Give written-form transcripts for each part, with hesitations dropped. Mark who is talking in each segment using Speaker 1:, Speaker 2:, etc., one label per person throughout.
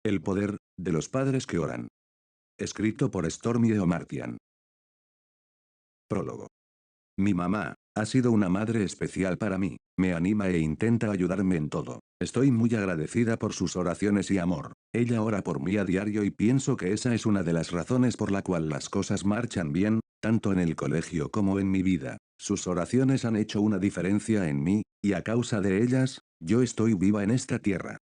Speaker 1: El poder de los padres que oran. Escrito por Stormy Omartian. Prólogo. Mi mamá ha sido una madre especial para mí. Me anima e intenta ayudarme en todo. Estoy muy agradecida por sus oraciones y amor. Ella ora por mí a diario y pienso que esa es una de las razones por la cual las cosas marchan bien, tanto en el colegio como en mi vida. Sus oraciones han hecho una diferencia en mí, y a causa de ellas, yo estoy viva en esta tierra.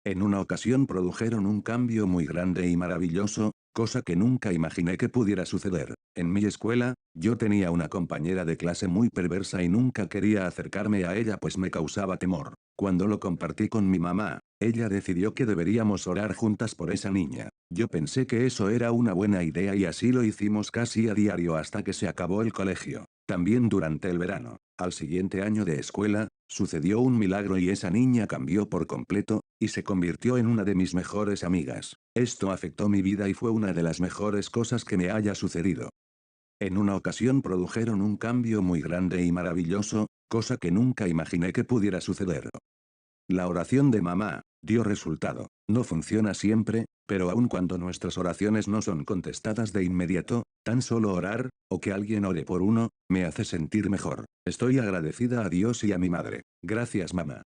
Speaker 1: En una ocasión produjeron un cambio muy grande y maravilloso, cosa que nunca imaginé que pudiera suceder. En mi escuela, yo tenía una compañera de clase muy perversa y nunca quería acercarme a ella pues me causaba temor. Cuando lo compartí con mi mamá, ella decidió que deberíamos orar juntas por esa niña. Yo pensé que eso era una buena idea y así lo hicimos casi a diario hasta que se acabó el colegio. También durante el verano, al siguiente año de escuela, sucedió un milagro y esa niña cambió por completo, y se convirtió en una de mis mejores amigas. Esto afectó mi vida y fue una de las mejores cosas que me haya sucedido. En una ocasión produjeron un cambio muy grande y maravilloso, cosa que nunca imaginé que pudiera suceder. La oración de mamá dio resultado. No funciona siempre, pero aun cuando nuestras oraciones no son contestadas de inmediato, tan solo orar, o que alguien ore por uno, me hace sentir mejor. Estoy agradecida a Dios y a mi madre. Gracias mamá.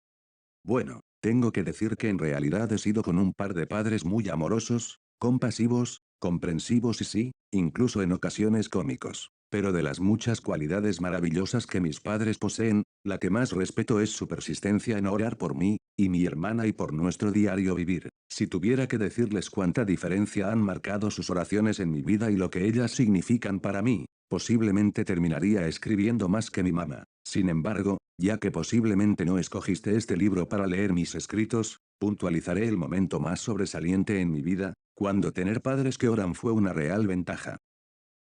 Speaker 1: Bueno, tengo que decir que en realidad he sido con un par de padres muy amorosos, compasivos, comprensivos y sí, incluso en ocasiones cómicos. Pero de las muchas cualidades maravillosas que mis padres poseen, la que más respeto es su persistencia en orar por mí, y mi hermana y por nuestro diario vivir. Si tuviera que decirles cuánta diferencia han marcado sus oraciones en mi vida y lo que ellas significan para mí, posiblemente terminaría escribiendo más que mi mamá. Sin embargo, ya que posiblemente no escogiste este libro para leer mis escritos, puntualizaré el momento más sobresaliente en mi vida, cuando tener padres que oran fue una real ventaja.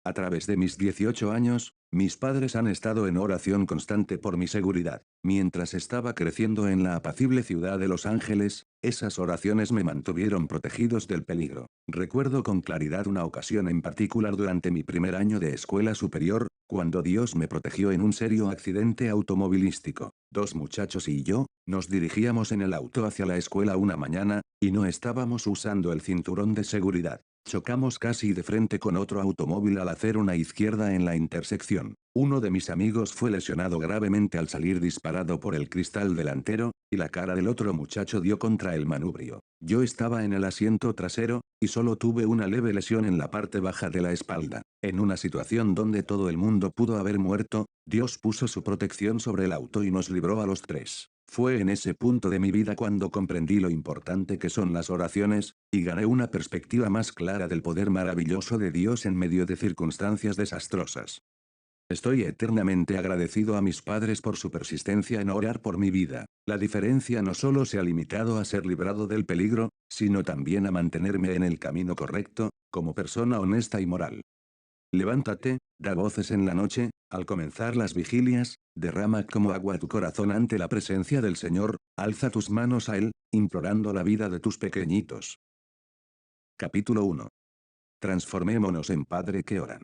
Speaker 1: A través de mis 18 años, mis padres han estado en oración constante por mi seguridad. Mientras estaba creciendo en la apacible ciudad de Los Ángeles, esas oraciones me mantuvieron protegidos del peligro. Recuerdo con claridad una ocasión en particular durante mi primer año de escuela superior, cuando Dios me protegió en un serio accidente automovilístico. Dos muchachos y yo, nos dirigíamos en el auto hacia la escuela una mañana, y no estábamos usando el cinturón de seguridad. Chocamos casi de frente con otro automóvil al hacer una izquierda en la intersección. Uno de mis amigos fue lesionado gravemente al salir disparado por el cristal delantero, y la cara del otro muchacho dio contra el manubrio. Yo estaba en el asiento trasero, y solo tuve una leve lesión en la parte baja de la espalda. En una situación donde todo el mundo pudo haber muerto, Dios puso su protección sobre el auto y nos libró a los tres. Fue en ese punto de mi vida cuando comprendí lo importante que son las oraciones, y gané una perspectiva más clara del poder maravilloso de Dios en medio de circunstancias desastrosas. Estoy eternamente agradecido a mis padres por su persistencia en orar por mi vida. La diferencia no solo se ha limitado a ser librado del peligro, sino también a mantenerme en el camino correcto, como persona honesta y moral. Levántate, da voces en la noche, al comenzar las vigilias, derrama como agua tu corazón ante la presencia del Señor, alza tus manos a Él, implorando la vida de tus pequeñitos. Capítulo 1. Transformémonos en Padre que oran.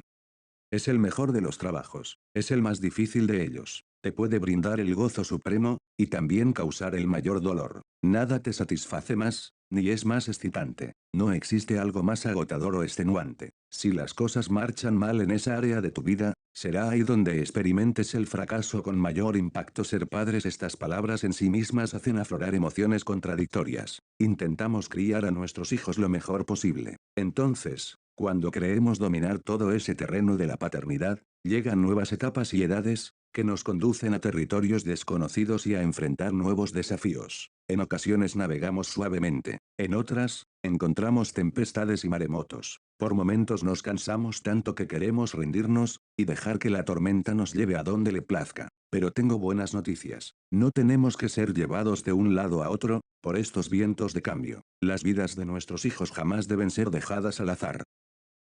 Speaker 1: Es el mejor de los trabajos, es el más difícil de ellos. Te puede brindar el gozo supremo, y también causar el mayor dolor. Nada te satisface más, ni es más excitante. No existe algo más agotador o extenuante. Si las cosas marchan mal en esa área de tu vida, será ahí donde experimentes el fracaso con mayor impacto. Ser padres, estas palabras en sí mismas hacen aflorar emociones contradictorias. Intentamos criar a nuestros hijos lo mejor posible. Entonces, cuando creemos dominar todo ese terreno de la paternidad, llegan nuevas etapas y edades, que nos conducen a territorios desconocidos y a enfrentar nuevos desafíos. En ocasiones navegamos suavemente, en otras, encontramos tempestades y maremotos. Por momentos nos cansamos tanto que queremos rendirnos, y dejar que la tormenta nos lleve a donde le plazca. Pero tengo buenas noticias. No tenemos que ser llevados de un lado a otro, por estos vientos de cambio. Las vidas de nuestros hijos jamás deben ser dejadas al azar.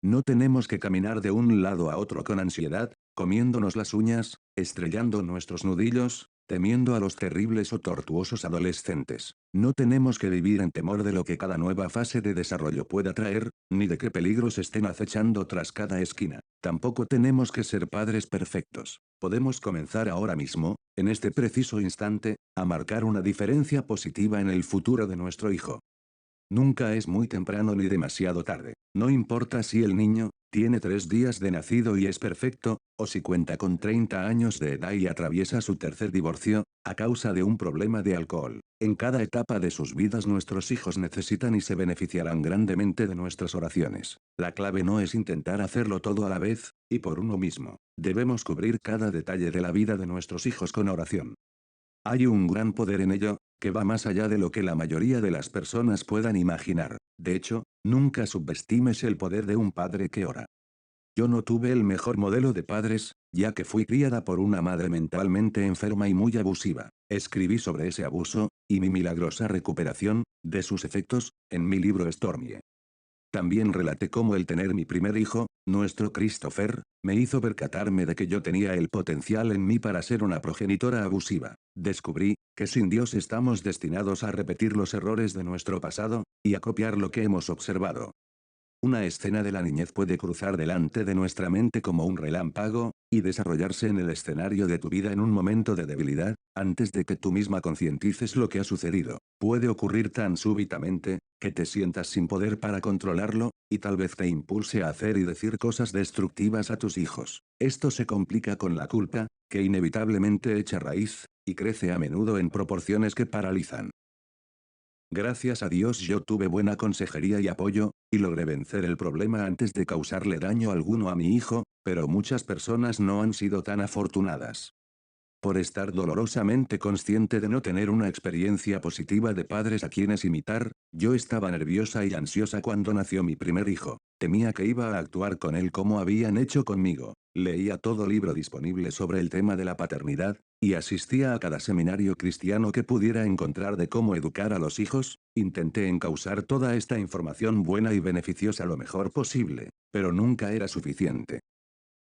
Speaker 1: No tenemos que caminar de un lado a otro con ansiedad, comiéndonos las uñas, estrellando nuestros nudillos, temiendo a los terribles o tortuosos adolescentes. No tenemos que vivir en temor de lo que cada nueva fase de desarrollo pueda traer, ni de qué peligros estén acechando tras cada esquina. Tampoco tenemos que ser padres perfectos. Podemos comenzar ahora mismo, en este preciso instante, a marcar una diferencia positiva en el futuro de nuestro hijo. Nunca es muy temprano ni demasiado tarde. No importa si el niño tiene 3 días de nacido y es perfecto, o si cuenta con 30 años de edad y atraviesa su tercer divorcio, a causa de un problema de alcohol. En cada etapa de sus vidas nuestros hijos necesitan y se beneficiarán grandemente de nuestras oraciones. La clave no es intentar hacerlo todo a la vez, y por uno mismo. Debemos cubrir cada detalle de la vida de nuestros hijos con oración. Hay un gran poder en ello, que va más allá de lo que la mayoría de las personas puedan imaginar. De hecho, nunca subestimes el poder de un padre que ora. Yo no tuve el mejor modelo de padres, ya que fui criada por una madre mentalmente enferma y muy abusiva. Escribí sobre ese abuso, y mi milagrosa recuperación, de sus efectos, en mi libro Stormy. También relaté cómo el tener mi primer hijo, nuestro Christopher, me hizo percatarme de que yo tenía el potencial en mí para ser una progenitora abusiva. Descubrí, que sin Dios estamos destinados a repetir los errores de nuestro pasado, y a copiar lo que hemos observado. Una escena de la niñez puede cruzar delante de nuestra mente como un relámpago, y desarrollarse en el escenario de tu vida en un momento de debilidad, antes de que tú misma concientices lo que ha sucedido. Puede ocurrir tan súbitamente, que te sientas sin poder para controlarlo, y tal vez te impulse a hacer y decir cosas destructivas a tus hijos. Esto se complica con la culpa, que inevitablemente echa raíz, y crece a menudo en proporciones que paralizan. Gracias a Dios yo tuve buena consejería y apoyo, y logré vencer el problema antes de causarle daño alguno a mi hijo, pero muchas personas no han sido tan afortunadas. Por estar dolorosamente consciente de no tener una experiencia positiva de padres a quienes imitar, yo estaba nerviosa y ansiosa cuando nació mi primer hijo. Temía que iba a actuar con él como habían hecho conmigo. Leía todo libro disponible sobre el tema de la paternidad, y asistía a cada seminario cristiano que pudiera encontrar de cómo educar a los hijos. Intenté encauzar toda esta información buena y beneficiosa lo mejor posible, pero nunca era suficiente.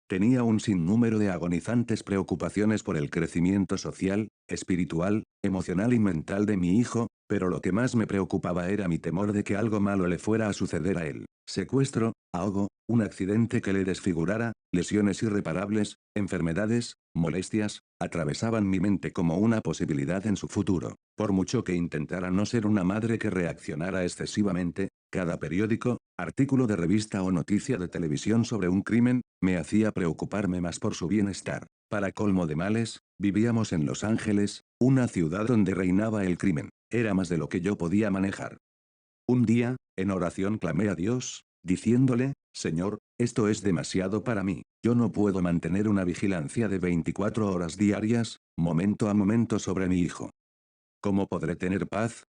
Speaker 1: Tenía un sinnúmero de agonizantes preocupaciones por el crecimiento social, espiritual, emocional y mental de mi hijo, pero lo que más me preocupaba era mi temor de que algo malo le fuera a suceder a él. Secuestro, ahogo, un accidente que le desfigurara, lesiones irreparables, enfermedades, molestias, atravesaban mi mente como una posibilidad en su futuro. Por mucho que intentara no ser una madre que reaccionara excesivamente, cada periódico, artículo de revista o noticia de televisión sobre un crimen, me hacía preocuparme más por su bienestar. Para colmo de males, vivíamos en Los Ángeles, una ciudad donde reinaba el crimen. Era más de lo que yo podía manejar. Un día, en oración clamé a Dios, diciéndole: Señor, esto es demasiado para mí. Yo no puedo mantener una vigilancia de 24 horas diarias, momento a momento sobre mi hijo. ¿Cómo podré tener paz?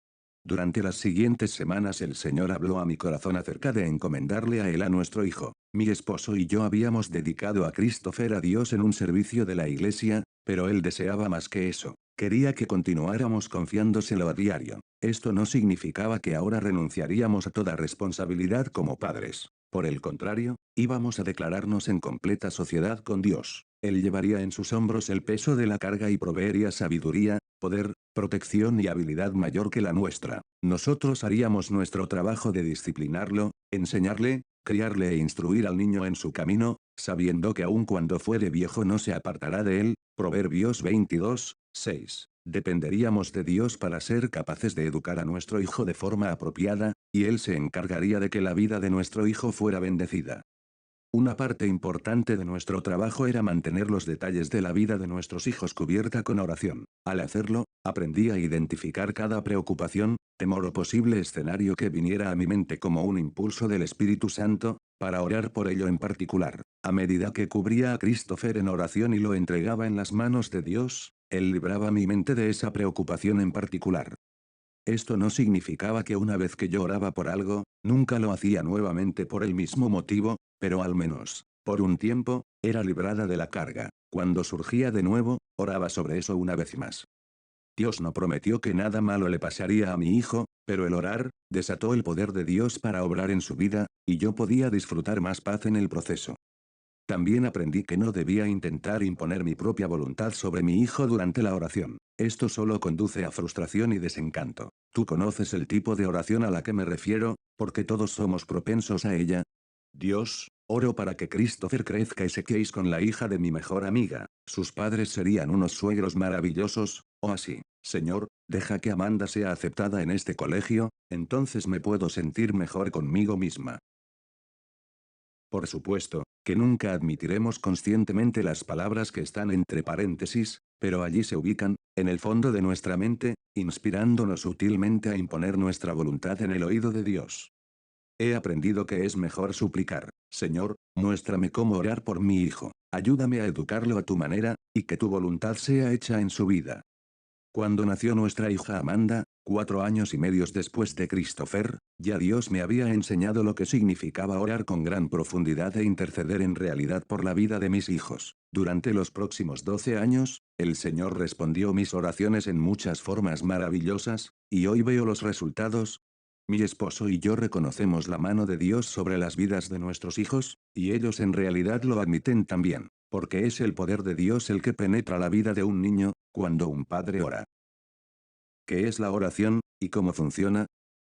Speaker 1: Durante las siguientes semanas el Señor habló a mi corazón acerca de encomendarle a él a nuestro hijo. Mi esposo y yo habíamos dedicado a Christopher a Dios en un servicio de la iglesia, pero él deseaba más que eso. Quería que continuáramos confiándoselo a diario. Esto no significaba que ahora renunciaríamos a toda responsabilidad como padres. Por el contrario, íbamos a declararnos en completa sociedad con Dios. Él llevaría en sus hombros el peso de la carga y proveería sabiduría, poder, protección y habilidad mayor que la nuestra. Nosotros haríamos nuestro trabajo de disciplinarlo, enseñarle, criarle e instruir al niño en su camino, sabiendo que aun cuando fuere viejo no se apartará de él. Proverbios 22, 6. Dependeríamos de Dios para ser capaces de educar a nuestro hijo de forma apropiada, y Él se encargaría de que la vida de nuestro hijo fuera bendecida. Una parte importante de nuestro trabajo era mantener los detalles de la vida de nuestros hijos cubierta con oración. Al hacerlo, aprendí a identificar cada preocupación, temor o posible escenario que viniera a mi mente como un impulso del Espíritu Santo, para orar por ello en particular. A medida que cubría a Christopher en oración y lo entregaba en las manos de Dios, Él libraba mi mente de esa preocupación en particular. Esto no significaba que una vez que yo oraba por algo, nunca lo hacía nuevamente por el mismo motivo, pero al menos, por un tiempo, era librada de la carga. Cuando surgía de nuevo, oraba sobre eso una vez más. Dios no prometió que nada malo le pasaría a mi hijo, pero el orar, desató el poder de Dios para obrar en su vida, y yo podía disfrutar más paz en el proceso. También aprendí que no debía intentar imponer mi propia voluntad sobre mi hijo durante la oración. Esto solo conduce a frustración y desencanto. Tú conoces el tipo de oración a la que me refiero, porque todos somos propensos a ella. Dios, oro para que Christopher crezca y se queis con la hija de mi mejor amiga. Sus padres serían unos suegros maravillosos, o así. Señor, deja que Amanda sea aceptada en este colegio, entonces me puedo sentir mejor conmigo misma. Por supuesto, que nunca admitiremos conscientemente las palabras que están entre paréntesis, pero allí se ubican, en el fondo de nuestra mente, inspirándonos sutilmente a imponer nuestra voluntad en el oído de Dios. He aprendido que es mejor suplicar, Señor, muéstrame cómo orar por mi hijo, ayúdame a educarlo a tu manera, y que tu voluntad sea hecha en su vida. Cuando nació nuestra hija Amanda, 4 años y medio después de Christopher, ya Dios me había enseñado lo que significaba orar con gran profundidad e interceder en realidad por la vida de mis hijos. Durante los próximos 12 años, el Señor respondió mis oraciones en muchas formas maravillosas, y hoy veo los resultados. Mi esposo y yo reconocemos la mano de Dios sobre las vidas de nuestros hijos, y ellos en realidad lo admiten también, porque es el poder de Dios el que penetra la vida de un niño, cuando un padre ora. ¿Qué es la oración, y cómo funciona?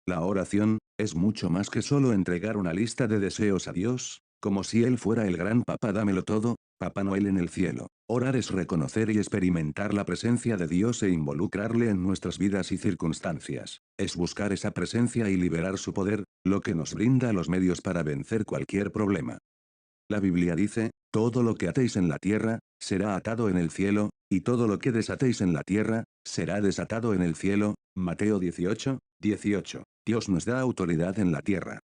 Speaker 1: La oración, es mucho más que solo entregar una lista de deseos a Dios, como si Él fuera el gran papá dámelo todo, Papá Noel en el cielo. Orar es reconocer y experimentar la presencia de Dios e involucrarle en nuestras vidas y circunstancias. Es buscar esa presencia y liberar su poder, lo que nos brinda los medios para vencer cualquier problema. La Biblia dice, todo lo que atéis en la tierra, será atado en el cielo, y todo lo que desatéis en la tierra, será desatado en el cielo. Mateo 18:18. Dios nos da autoridad en la tierra.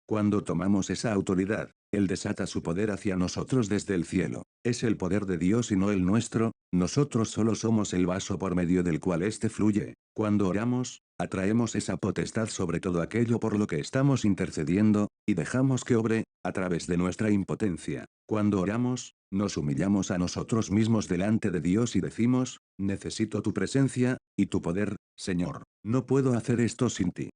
Speaker 1: Cuando tomamos esa autoridad, Él desata su poder hacia nosotros desde el cielo. Es el poder de Dios y no el nuestro, nosotros solo somos el vaso por medio del cual éste fluye. Cuando oramos, atraemos esa potestad sobre todo aquello por lo que estamos intercediendo, y dejamos que obre, a través de nuestra impotencia. Cuando oramos, nos humillamos a nosotros mismos delante de Dios y decimos, necesito tu presencia, y tu poder, Señor, no puedo hacer esto sin ti.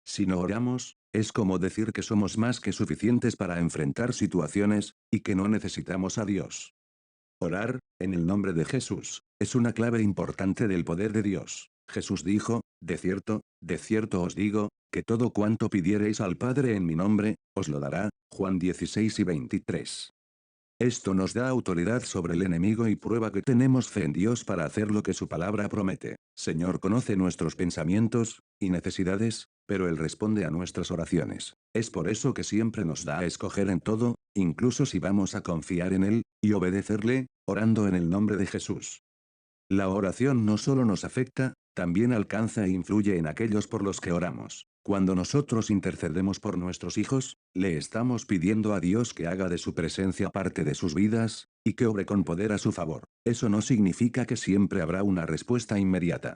Speaker 1: Si no oramos, es como decir que somos más que suficientes para enfrentar situaciones, y que no necesitamos a Dios. Orar, en el nombre de Jesús, es una clave importante del poder de Dios. Jesús dijo, de cierto os digo, que todo cuanto pidiereis al Padre en mi nombre, os lo dará. Juan 16:23. Esto nos da autoridad sobre el enemigo y prueba que tenemos fe en Dios para hacer lo que su palabra promete. Señor conoce nuestros pensamientos y necesidades, pero Él responde a nuestras oraciones. Es por eso que siempre nos da a escoger en todo, incluso si vamos a confiar en Él, y obedecerle, orando en el nombre de Jesús. La oración no solo nos afecta, también alcanza e influye en aquellos por los que oramos. Cuando nosotros intercedemos por nuestros hijos, le estamos pidiendo a Dios que haga de su presencia parte de sus vidas, y que obre con poder a su favor. Eso no significa que siempre habrá una respuesta inmediata.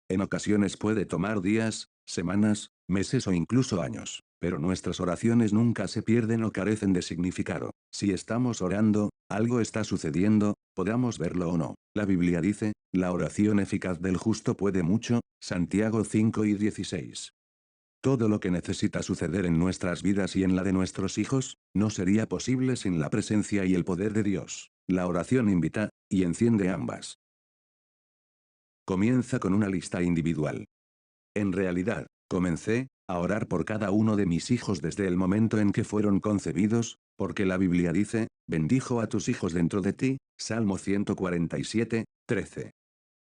Speaker 1: En ocasiones puede tomar días, semanas, meses o incluso años, pero nuestras oraciones nunca se pierden o carecen de significado. Si estamos orando, algo está sucediendo, podamos verlo o no. La Biblia dice, la oración eficaz del justo puede mucho, Santiago 5:16. Todo lo que necesita suceder en nuestras vidas y en la de nuestros hijos, no sería posible sin la presencia y el poder de Dios. La oración invita, y enciende ambas. Comienza con una lista individual. En realidad, comencé a orar por cada uno de mis hijos desde el momento en que fueron concebidos, porque la Biblia dice, bendijo a tus hijos dentro de ti, Salmo 147:13.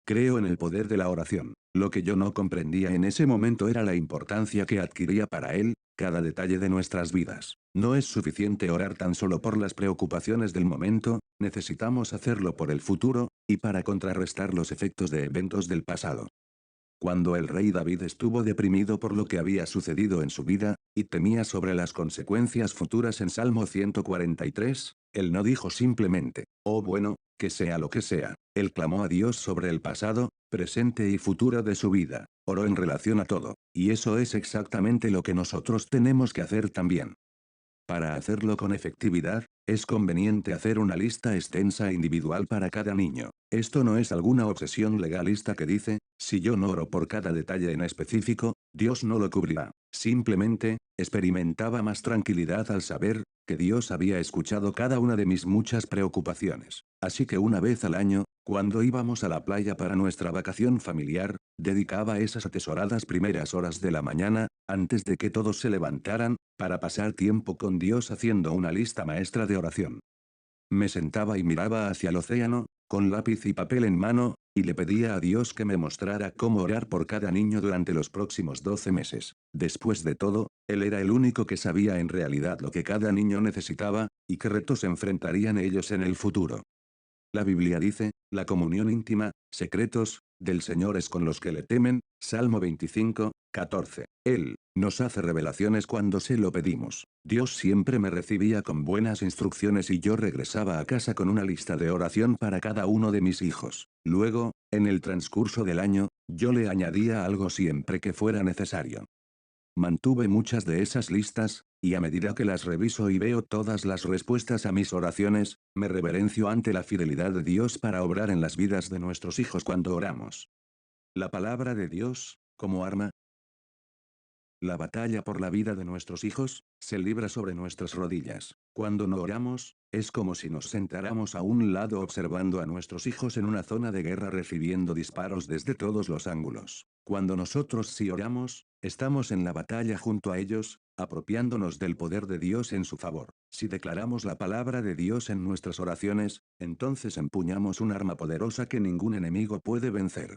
Speaker 1: Creo en el poder de la oración. Lo que yo no comprendía en ese momento era la importancia que adquiría para Él, cada detalle de nuestras vidas. No es suficiente orar tan solo por las preocupaciones del momento, necesitamos hacerlo por el futuro, y para contrarrestar los efectos de eventos del pasado. Cuando el rey David estuvo deprimido por lo que había sucedido en su vida, y temía sobre las consecuencias futuras en Salmo 143, él no dijo simplemente, oh bueno, que sea lo que sea. Él clamó a Dios sobre el pasado, presente y futuro de su vida, oró en relación a todo, y eso es exactamente lo que nosotros tenemos que hacer también. Para hacerlo con efectividad, es conveniente hacer una lista extensa e individual para cada niño. Esto no es alguna obsesión legalista que dice, si yo no oro por cada detalle en específico, Dios no lo cubrirá. Simplemente, experimentaba más tranquilidad al saber, que Dios había escuchado cada una de mis muchas preocupaciones. Así que una vez al año, cuando íbamos a la playa para nuestra vacación familiar, dedicaba esas atesoradas primeras horas de la mañana, antes de que todos se levantaran, para pasar tiempo con Dios haciendo una lista maestra de oración. Me sentaba y miraba hacia el océano, con lápiz y papel en mano, y le pedía a Dios que me mostrara cómo orar por cada niño durante los próximos 12 meses. Después de todo, él era el único que sabía en realidad lo que cada niño necesitaba, y qué retos enfrentarían ellos en el futuro. La Biblia dice, la comunión íntima, secretos, del Señor es con los que le temen, Salmo 25, 14. Él nos hace revelaciones cuando se lo pedimos. Dios siempre me recibía con buenas instrucciones y yo regresaba a casa con una lista de oración para cada uno de mis hijos. Luego, en el transcurso del año, yo le añadía algo siempre que fuera necesario. Mantuve muchas de esas listas, y a medida que las reviso y veo todas las respuestas a mis oraciones, me reverencio ante la fidelidad de Dios para obrar en las vidas de nuestros hijos cuando oramos. La palabra de Dios, como arma. La batalla por la vida de nuestros hijos, se libra sobre nuestras rodillas. Cuando no oramos, es como si nos sentáramos a un lado observando a nuestros hijos en una zona de guerra recibiendo disparos desde todos los ángulos. Cuando nosotros sí oramos, estamos en la batalla junto a ellos, apropiándonos del poder de Dios en su favor. Si declaramos la palabra de Dios en nuestras oraciones, entonces empuñamos un arma poderosa que ningún enemigo puede vencer.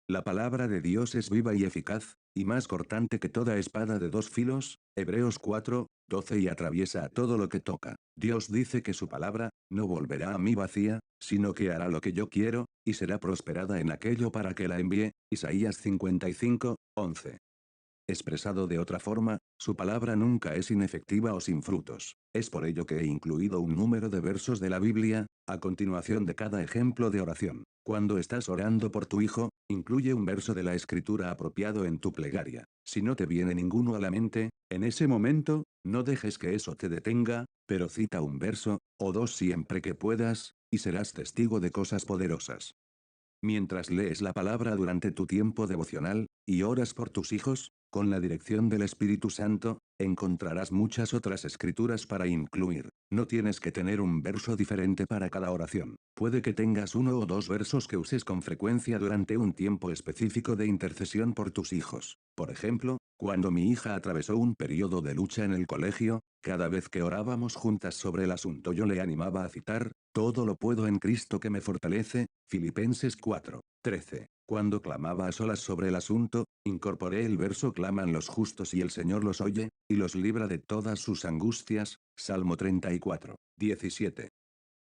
Speaker 1: La palabra de Dios es viva y eficaz, y más cortante que toda espada de dos filos, Hebreos 4, 12 y atraviesa a todo lo que toca. Dios dice que su palabra, no volverá a mí vacía, sino que hará lo que yo quiero, y será prosperada en aquello para que la envíe, Isaías 55, 11. Expresado de otra forma, su palabra nunca es inefectiva o sin frutos. Es por ello que he incluido un número de versos de la Biblia, a continuación de cada ejemplo de oración. Cuando estás orando por tu hijo, incluye un verso de la escritura apropiado en tu plegaria. Si no te viene ninguno a la mente, en ese momento, no dejes que eso te detenga, pero cita un verso, o dos siempre que puedas, y serás testigo de cosas poderosas. Mientras lees la palabra durante tu tiempo devocional, y oras por tus hijos, con la dirección del Espíritu Santo, encontrarás muchas otras escrituras para incluir. No tienes que tener un verso diferente para cada oración. Puede que tengas uno o dos versos que uses con frecuencia durante un tiempo específico de intercesión por tus hijos. Por ejemplo, cuando mi hija atravesó un periodo de lucha en el colegio, cada vez que orábamos juntas sobre el asunto yo le animaba a citar, todo lo puedo en Cristo que me fortalece, Filipenses 4, 13. Cuando clamaba a solas sobre el asunto, incorporé el verso claman los justos y el Señor los oye, y los libra de todas sus angustias, Salmo 34, 17.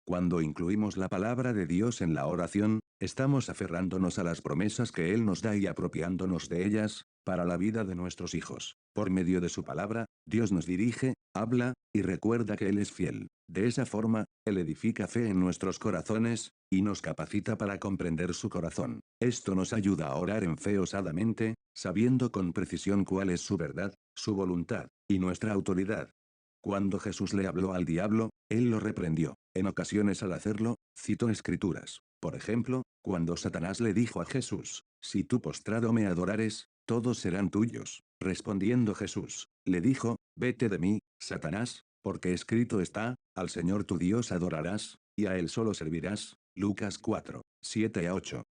Speaker 1: Cuando incluimos la palabra de Dios en la oración, estamos aferrándonos a las promesas que Él nos da y apropiándonos de ellas, para la vida de nuestros hijos. Por medio de su palabra, Dios nos dirige, habla, y recuerda que Él es fiel. De esa forma, Él edifica fe en nuestros corazones, y nos capacita para comprender su corazón. Esto nos ayuda a orar en fe osadamente, sabiendo con precisión cuál es su verdad, su voluntad, y nuestra autoridad. Cuando Jesús le habló al diablo, él lo reprendió. En ocasiones al hacerlo, citó escrituras. Por ejemplo, cuando Satanás le dijo a Jesús, si tú postrado me adorares, todos serán tuyos. Respondiendo Jesús, le dijo, vete de mí, Satanás, porque escrito está, al Señor tu Dios adorarás, y a él solo servirás. Lucas 4, 7 a 8.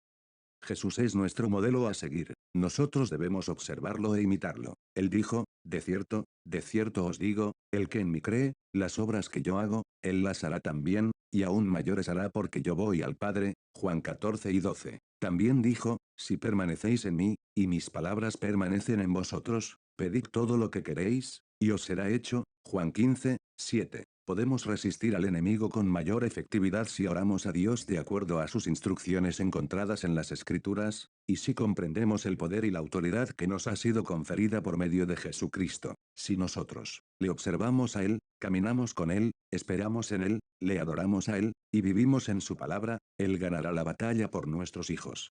Speaker 1: Jesús es nuestro modelo a seguir, nosotros debemos observarlo e imitarlo. Él dijo, de cierto os digo, el que en mí cree, las obras que yo hago, él las hará también, y aún mayores hará porque yo voy al Padre, Juan 14 y 12. También dijo, si permanecéis en mí, y mis palabras permanecen en vosotros, pedid todo lo que queréis, y os será hecho, Juan 15, 7. Podemos resistir al enemigo con mayor efectividad si oramos a Dios de acuerdo a sus instrucciones encontradas en las Escrituras, y si comprendemos el poder y la autoridad que nos ha sido conferida por medio de Jesucristo. Si nosotros le observamos a Él, caminamos con Él, esperamos en Él, le adoramos a Él, y vivimos en su palabra, Él ganará la batalla por nuestros hijos.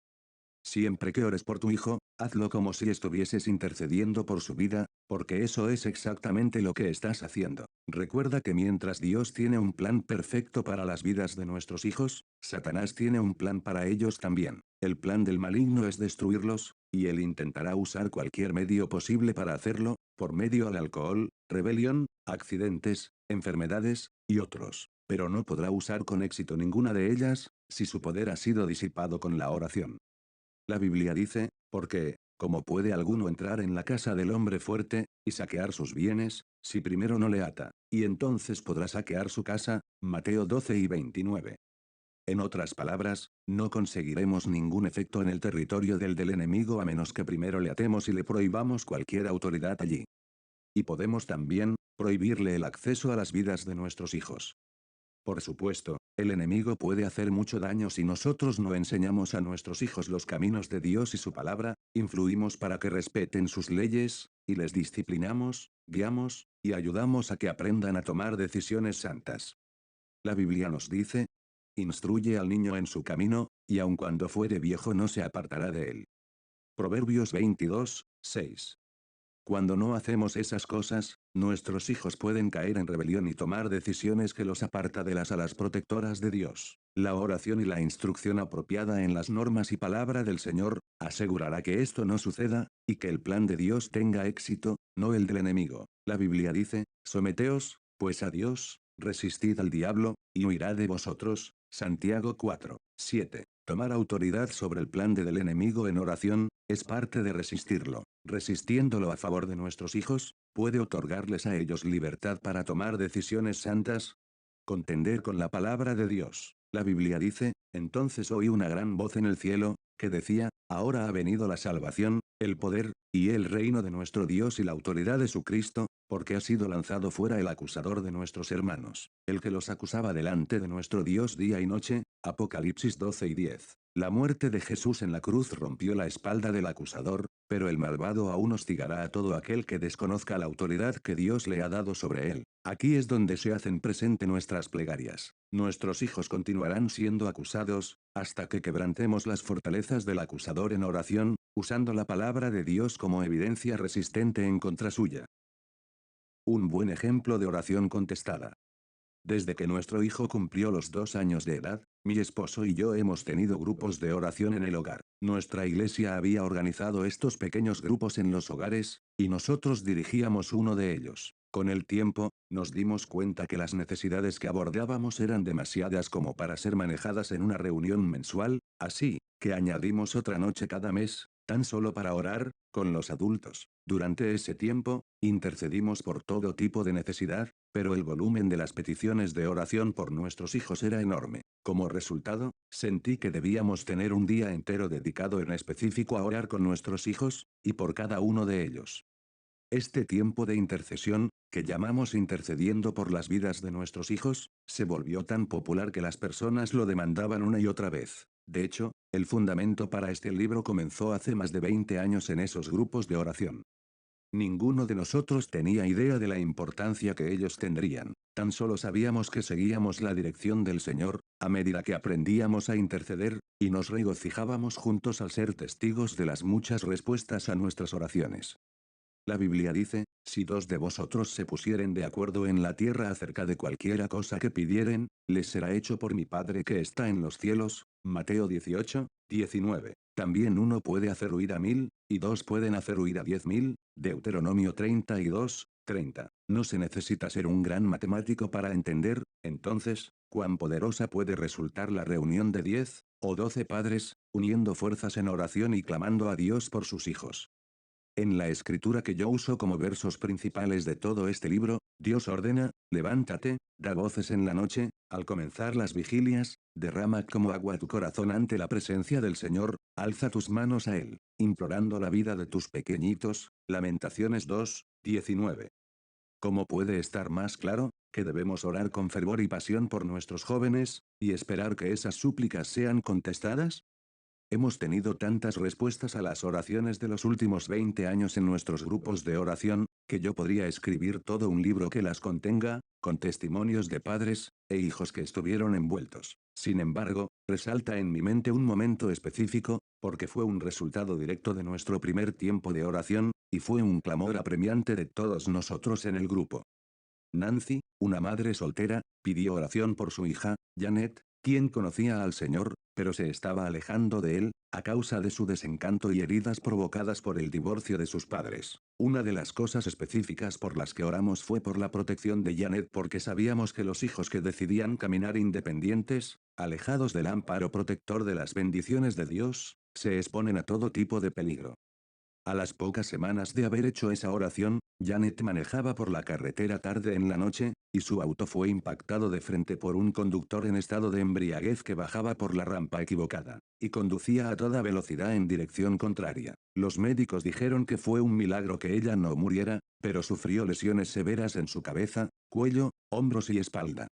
Speaker 1: Siempre que ores por tu hijo, hazlo como si estuvieses intercediendo por su vida, porque eso es exactamente lo que estás haciendo. Recuerda que mientras Dios tiene un plan perfecto para las vidas de nuestros hijos, Satanás tiene un plan para ellos también. El plan del maligno es destruirlos, y él intentará usar cualquier medio posible para hacerlo, por medio del alcohol, rebelión, accidentes, enfermedades, y otros. Pero no podrá usar con éxito ninguna de ellas, si su poder ha sido disipado con la oración. La Biblia dice, porque, ¿cómo puede alguno entrar en la casa del hombre fuerte, y saquear sus bienes, si primero no le ata, y entonces podrá saquear su casa? Mateo 12 y 29. En otras palabras, no conseguiremos ningún efecto en el territorio del enemigo a menos que primero le atemos y le prohibamos cualquier autoridad allí. Y podemos también, prohibirle el acceso a las vidas de nuestros hijos. Por supuesto, el enemigo puede hacer mucho daño si nosotros no enseñamos a nuestros hijos los caminos de Dios y su palabra, influimos para que respeten sus leyes, y les disciplinamos, guiamos, y ayudamos a que aprendan a tomar decisiones santas. La Biblia nos dice, instruye al niño en su camino, y aun cuando fuere viejo no se apartará de él. Proverbios 22, 6. Cuando no hacemos esas cosas, nuestros hijos pueden caer en rebelión y tomar decisiones que los aparta de las alas protectoras de Dios. La oración y la instrucción apropiada en las normas y palabra del Señor, asegurará que esto no suceda, y que el plan de Dios tenga éxito, no el del enemigo. La Biblia dice, someteos, pues a Dios, resistid al diablo, y huirá de vosotros. Santiago 4, 7. Tomar autoridad sobre el plan del enemigo en oración, es parte de resistirlo. Resistiéndolo a favor de nuestros hijos, puede otorgarles a ellos libertad para tomar decisiones santas. Contender con la palabra de Dios. La Biblia dice, entonces oí una gran voz en el cielo, que decía, ahora ha venido la salvación, el poder, y el reino de nuestro Dios y la autoridad de su Cristo, porque ha sido lanzado fuera el acusador de nuestros hermanos, el que los acusaba delante de nuestro Dios día y noche. Apocalipsis 12 y 10. La muerte de Jesús en la cruz rompió la espalda del acusador, pero el malvado aún hostigará a todo aquel que desconozca la autoridad que Dios le ha dado sobre él. Aquí es donde se hacen presente nuestras plegarias. Nuestros hijos continuarán siendo acusados, hasta que quebrantemos las fortalezas del acusador en oración, usando la palabra de Dios como evidencia resistente en contra suya. Un buen ejemplo de oración contestada. Desde que nuestro hijo cumplió los 2 años de edad, mi esposo y yo hemos tenido grupos de oración en el hogar. Nuestra iglesia había organizado estos pequeños grupos en los hogares, y nosotros dirigíamos uno de ellos. Con el tiempo, nos dimos cuenta que las necesidades que abordábamos eran demasiadas como para ser manejadas en una reunión mensual, así, que añadimos otra noche cada mes, tan solo para orar, con los adultos. Durante ese tiempo, intercedimos por todo tipo de necesidad, pero el volumen de las peticiones de oración por nuestros hijos era enorme. Como resultado, sentí que debíamos tener un día entero dedicado en específico a orar con nuestros hijos, y por cada uno de ellos. Este tiempo de intercesión, que llamamos intercediendo por las vidas de nuestros hijos, se volvió tan popular que las personas lo demandaban una y otra vez. De hecho, el fundamento para este libro comenzó hace más de 20 años en esos grupos de oración. Ninguno de nosotros tenía idea de la importancia que ellos tendrían, tan solo sabíamos que seguíamos la dirección del Señor, a medida que aprendíamos a interceder, y nos regocijábamos juntos al ser testigos de las muchas respuestas a nuestras oraciones. La Biblia dice, si 2 de vosotros se pusieren de acuerdo en la tierra acerca de cualquiera cosa que pidieren, les será hecho por mi Padre que está en los cielos. Mateo 18, 19. También uno puede hacer huir a 1000, y dos pueden hacer huir a 10.000. Deuteronomio 32, 30. No se necesita ser un gran matemático para entender, entonces, cuán poderosa puede resultar la reunión de 10 o 12 padres, uniendo fuerzas en oración y clamando a Dios por sus hijos. En la escritura que yo uso como versos principales de todo este libro, Dios ordena, levántate, da voces en la noche, al comenzar las vigilias, derrama como agua tu corazón ante la presencia del Señor, alza tus manos a Él, implorando la vida de tus pequeñitos. Lamentaciones 2, 19. ¿Cómo puede estar más claro? Que debemos orar con fervor y pasión por nuestros jóvenes, y esperar que esas súplicas sean contestadas. Hemos tenido tantas respuestas a las oraciones de los últimos 20 años en nuestros grupos de oración, que yo podría escribir todo un libro que las contenga, con testimonios de padres e hijos que estuvieron envueltos. Sin embargo, resalta en mi mente un momento específico, porque fue un resultado directo de nuestro primer tiempo de oración, y fue un clamor apremiante de todos nosotros en el grupo. Nancy, una madre soltera, pidió oración por su hija, Janet, quien conocía al Señor, pero se estaba alejando de él, a causa de su desencanto y heridas provocadas por el divorcio de sus padres. Una de las cosas específicas por las que oramos fue por la protección de Janet porque sabíamos que los hijos que decidían caminar independientes, alejados del amparo protector de las bendiciones de Dios, se exponen a todo tipo de peligro. A las pocas semanas de haber hecho esa oración, Janet manejaba por la carretera tarde en la noche, y su auto fue impactado de frente por un conductor en estado de embriaguez que bajaba por la rampa equivocada, y conducía a toda velocidad en dirección contraria. Los médicos dijeron que fue un milagro que ella no muriera, pero sufrió lesiones severas en su cabeza, cuello, hombros y espalda.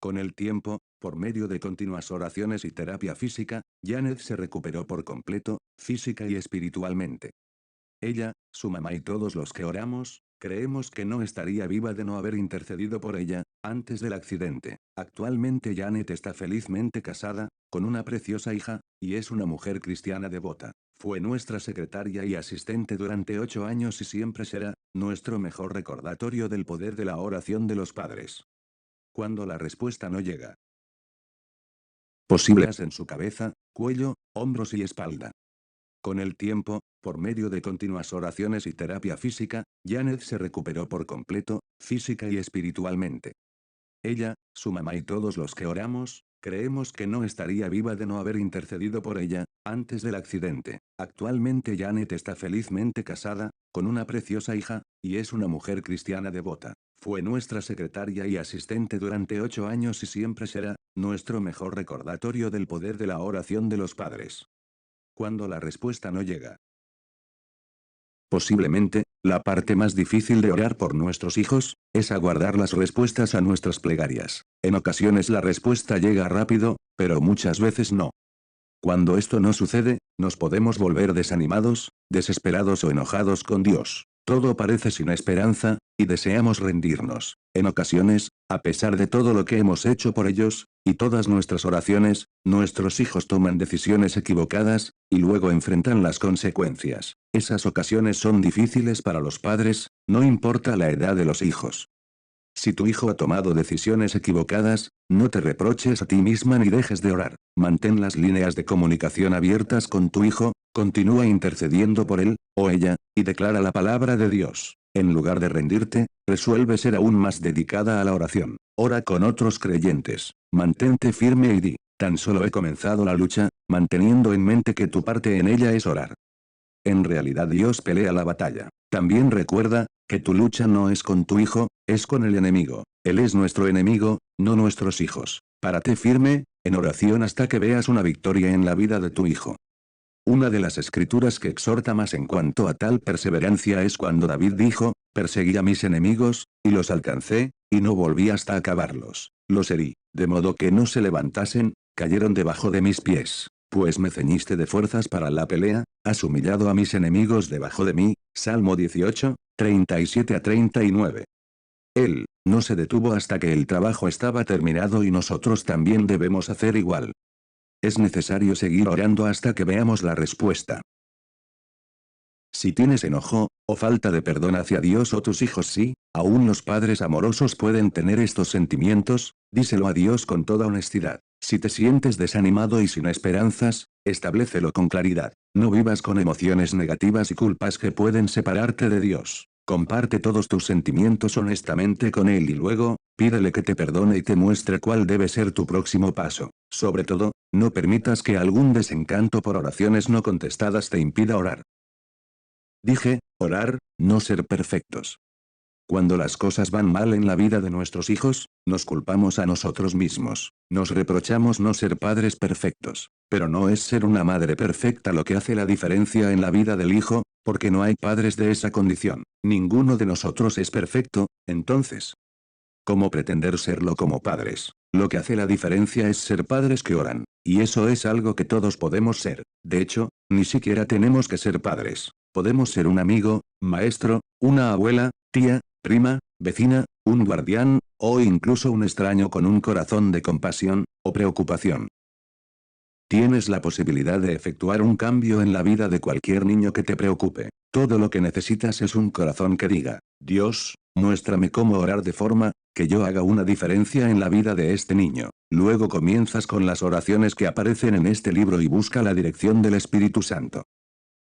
Speaker 1: Con el tiempo, por medio de continuas oraciones y terapia física, Janet se recuperó por completo, física y espiritualmente. Ella, su mamá y todos los que oramos, creemos que no estaría viva de no haber intercedido por ella, antes del accidente. Actualmente Janet está felizmente casada, con una preciosa hija, y es una mujer cristiana devota. Fue nuestra secretaria y asistente durante 8 años y siempre será, nuestro mejor recordatorio del poder de la oración de los padres. Cuando la respuesta no llega. Posibles en su cabeza, cuello, hombros y espalda. Con el tiempo, por medio de continuas oraciones y terapia física, Janet se recuperó por completo, física y espiritualmente. Ella, su mamá y todos los que oramos, creemos que no estaría viva de no haber intercedido por ella, antes del accidente. Actualmente Janet está felizmente casada, con una preciosa hija, y es una mujer cristiana devota. Fue nuestra secretaria y asistente durante 8 años y siempre será, nuestro mejor recordatorio del poder de la oración de los padres. Cuando la respuesta no llega. Posiblemente, la parte más difícil de orar por nuestros hijos, es aguardar las respuestas a nuestras plegarias. En ocasiones la respuesta llega rápido, pero muchas veces no. Cuando esto no sucede, nos podemos volver desanimados, desesperados o enojados con Dios. Todo parece sin esperanza, y deseamos rendirnos. En ocasiones, a pesar de todo lo que hemos hecho por ellos, y todas nuestras oraciones, nuestros hijos toman decisiones equivocadas, y luego enfrentan las consecuencias. Esas ocasiones son difíciles para los padres, no importa la edad de los hijos. Si tu hijo ha tomado decisiones equivocadas, no te reproches a ti misma ni dejes de orar. Mantén las líneas de comunicación abiertas con tu hijo, continúa intercediendo por él, o ella, y declara la palabra de Dios. En lugar de rendirte, resuelve ser aún más dedicada a la oración. Ora con otros creyentes. Mantente firme y di, tan solo he comenzado la lucha, manteniendo en mente que tu parte en ella es orar. En realidad Dios pelea la batalla. También recuerda, que tu lucha no es con tu hijo, es con el enemigo. Él es nuestro enemigo, no nuestros hijos. Párate firme, en oración hasta que veas una victoria en la vida de tu hijo. Una de las escrituras que exhorta más en cuanto a tal perseverancia es cuando David dijo, perseguí a mis enemigos, y los alcancé, y no volví hasta acabarlos. Los herí, de modo que no se levantasen, cayeron debajo de mis pies. Pues me ceñiste de fuerzas para la pelea, has humillado a mis enemigos debajo de mí. Salmo 18, 37 a 39. Él, no se detuvo hasta que el trabajo estaba terminado y nosotros también debemos hacer igual. Es necesario seguir orando hasta que veamos la respuesta. Si tienes enojo, o falta de perdón hacia Dios o tus hijos sí, aún los padres amorosos pueden tener estos sentimientos, díselo a Dios con toda honestidad. Si te sientes desanimado y sin esperanzas, establécelo con claridad. No vivas con emociones negativas y culpas que pueden separarte de Dios. Comparte todos tus sentimientos honestamente con Él y luego, pídele que te perdone y te muestre cuál debe ser tu próximo paso. Sobre todo, no permitas que algún desencanto por oraciones no contestadas te impida orar. Dije, orar, no ser perfectos. Cuando las cosas van mal en la vida de nuestros hijos, nos culpamos a nosotros mismos. Nos reprochamos no ser padres perfectos. Pero no es ser una madre perfecta lo que hace la diferencia en la vida del hijo, porque no hay padres de esa condición. Ninguno de nosotros es perfecto, entonces, ¿cómo pretender serlo como padres? Lo que hace la diferencia es ser padres que oran. Y eso es algo que todos podemos ser. De hecho, ni siquiera tenemos que ser padres. Podemos ser un amigo, maestro, una abuela, tía, prima, vecina, un guardián, o incluso un extraño con un corazón de compasión, o preocupación. Tienes la posibilidad de efectuar un cambio en la vida de cualquier niño que te preocupe. Todo lo que necesitas es un corazón que diga, Dios, muéstrame cómo orar de forma, que yo haga una diferencia en la vida de este niño. Luego comienzas con las oraciones que aparecen en este libro y busca la dirección del Espíritu Santo.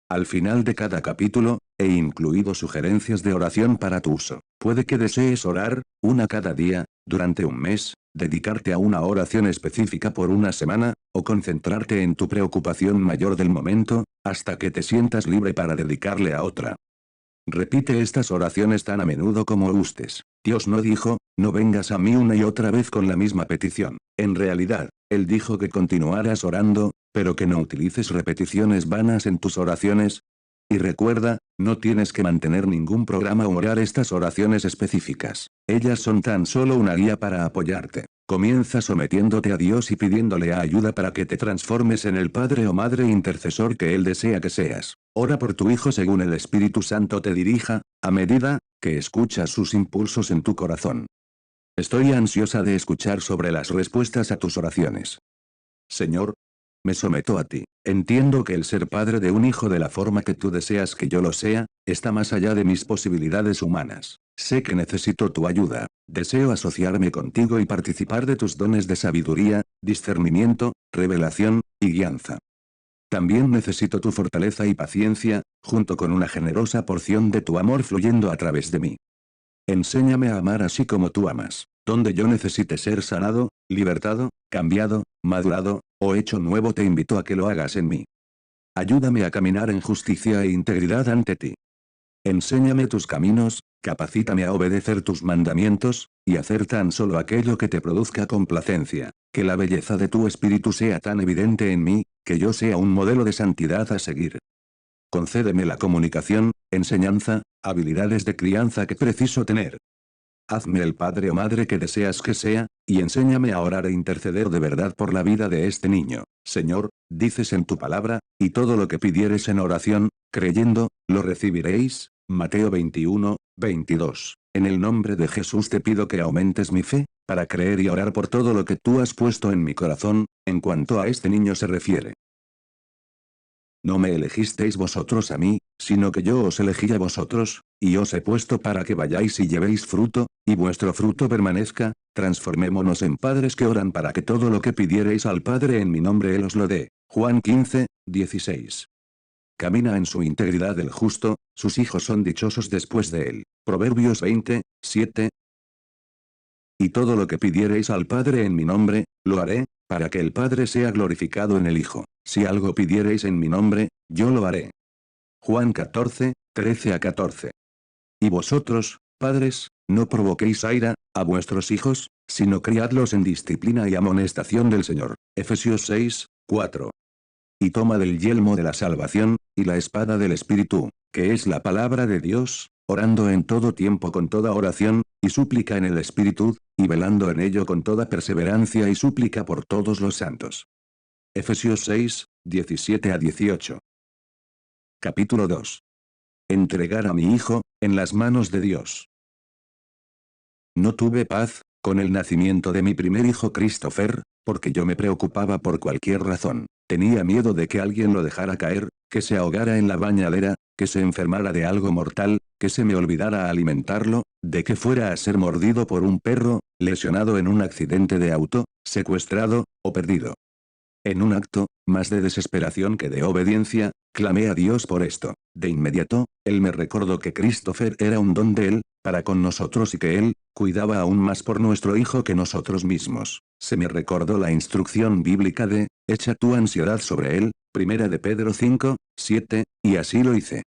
Speaker 1: Al final de cada capítulo, he incluido sugerencias de oración para tu uso. Puede que desees orar, una cada día, durante un mes, dedicarte a una oración específica por una semana, o concentrarte en tu preocupación mayor del momento, hasta que te sientas libre para dedicarle a otra. Repite estas oraciones tan a menudo como gustes. Dios no dijo, no vengas a mí una y otra vez con la misma petición. En realidad, Él dijo que continuaras orando, pero que no utilices repeticiones vanas en tus oraciones. Y recuerda, no tienes que mantener ningún programa o orar estas oraciones específicas. Ellas son tan solo una guía para apoyarte. Comienza sometiéndote a Dios y pidiéndole ayuda para que te transformes en el padre o madre intercesor que Él desea que seas. Ora por tu hijo según el Espíritu Santo te dirija, a medida que escuchas sus impulsos en tu corazón. Estoy ansiosa de escuchar sobre las respuestas a tus oraciones. Señor, me someto a ti. Entiendo que el ser padre de un hijo de la forma que tú deseas que yo lo sea, está más allá de mis posibilidades humanas. Sé que necesito tu ayuda. Deseo asociarme contigo y participar de tus dones de sabiduría, discernimiento, revelación, y guianza. También necesito tu fortaleza y paciencia, junto con una generosa porción de tu amor fluyendo a través de mí. Enséñame a amar así como tú amas. Donde yo necesite ser sanado, libertado, cambiado, madurado, o hecho nuevo te invito a que lo hagas en mí. Ayúdame a caminar en justicia e integridad ante ti. Enséñame tus caminos, capacítame a obedecer tus mandamientos, y hacer tan solo aquello que te produzca complacencia. Que la belleza de tu espíritu sea tan evidente en mí, que yo sea un modelo de santidad a seguir. Concédeme la comunicación, enseñanza, habilidades de crianza que preciso tener. Hazme el padre o madre que deseas que sea, y enséñame a orar e interceder de verdad por la vida de este niño. Señor, dices en tu palabra, y todo lo que pidieres en oración, creyendo, lo recibiréis. Mateo 21, 22. En el nombre de Jesús te pido que aumentes mi fe, para creer y orar por todo lo que tú has puesto en mi corazón, en cuanto a este niño se refiere. No me elegisteis vosotros a mí, sino que yo os elegí a vosotros, y os he puesto para que vayáis y llevéis fruto, y vuestro fruto permanezca. Transformémonos en padres que oran para que todo lo que pidiereis al Padre en mi nombre Él os lo dé. Juan 15, 16. Camina en su integridad el justo, sus hijos son dichosos después de él. Proverbios 20, 7. Y todo lo que pidiereis al Padre en mi nombre, lo haré, para que el Padre sea glorificado en el Hijo. Si algo pidiereis en mi nombre, yo lo haré. Juan 14, 13 a 14. Y vosotros, padres, no provoquéis a ira a vuestros hijos, sino criadlos en disciplina y amonestación del Señor. Efesios 6, 4. Y toma del yelmo de la salvación, y la espada del Espíritu, que es la palabra de Dios, orando en todo tiempo con toda oración, y súplica en el Espíritu, y velando en ello con toda perseverancia y súplica por todos los santos. Efesios 6, 17 a 18. Capítulo 2. Entregar a mi hijo, en las manos de Dios. No tuve paz, con el nacimiento de mi primer hijo Christopher, porque yo me preocupaba por cualquier razón. Tenía miedo de que alguien lo dejara caer, que se ahogara en la bañadera, que se enfermara de algo mortal, que se me olvidara alimentarlo, de que fuera a ser mordido por un perro, lesionado en un accidente de auto, secuestrado, o perdido. En un acto, más de desesperación que de obediencia, clamé a Dios por esto. De inmediato, Él me recordó que Christopher era un don de Él, para con nosotros y que Él, cuidaba aún más por nuestro hijo que nosotros mismos. Se me recordó la instrucción bíblica de, echa tu ansiedad sobre Él, 1 de Pedro 5, 7, y así lo hice.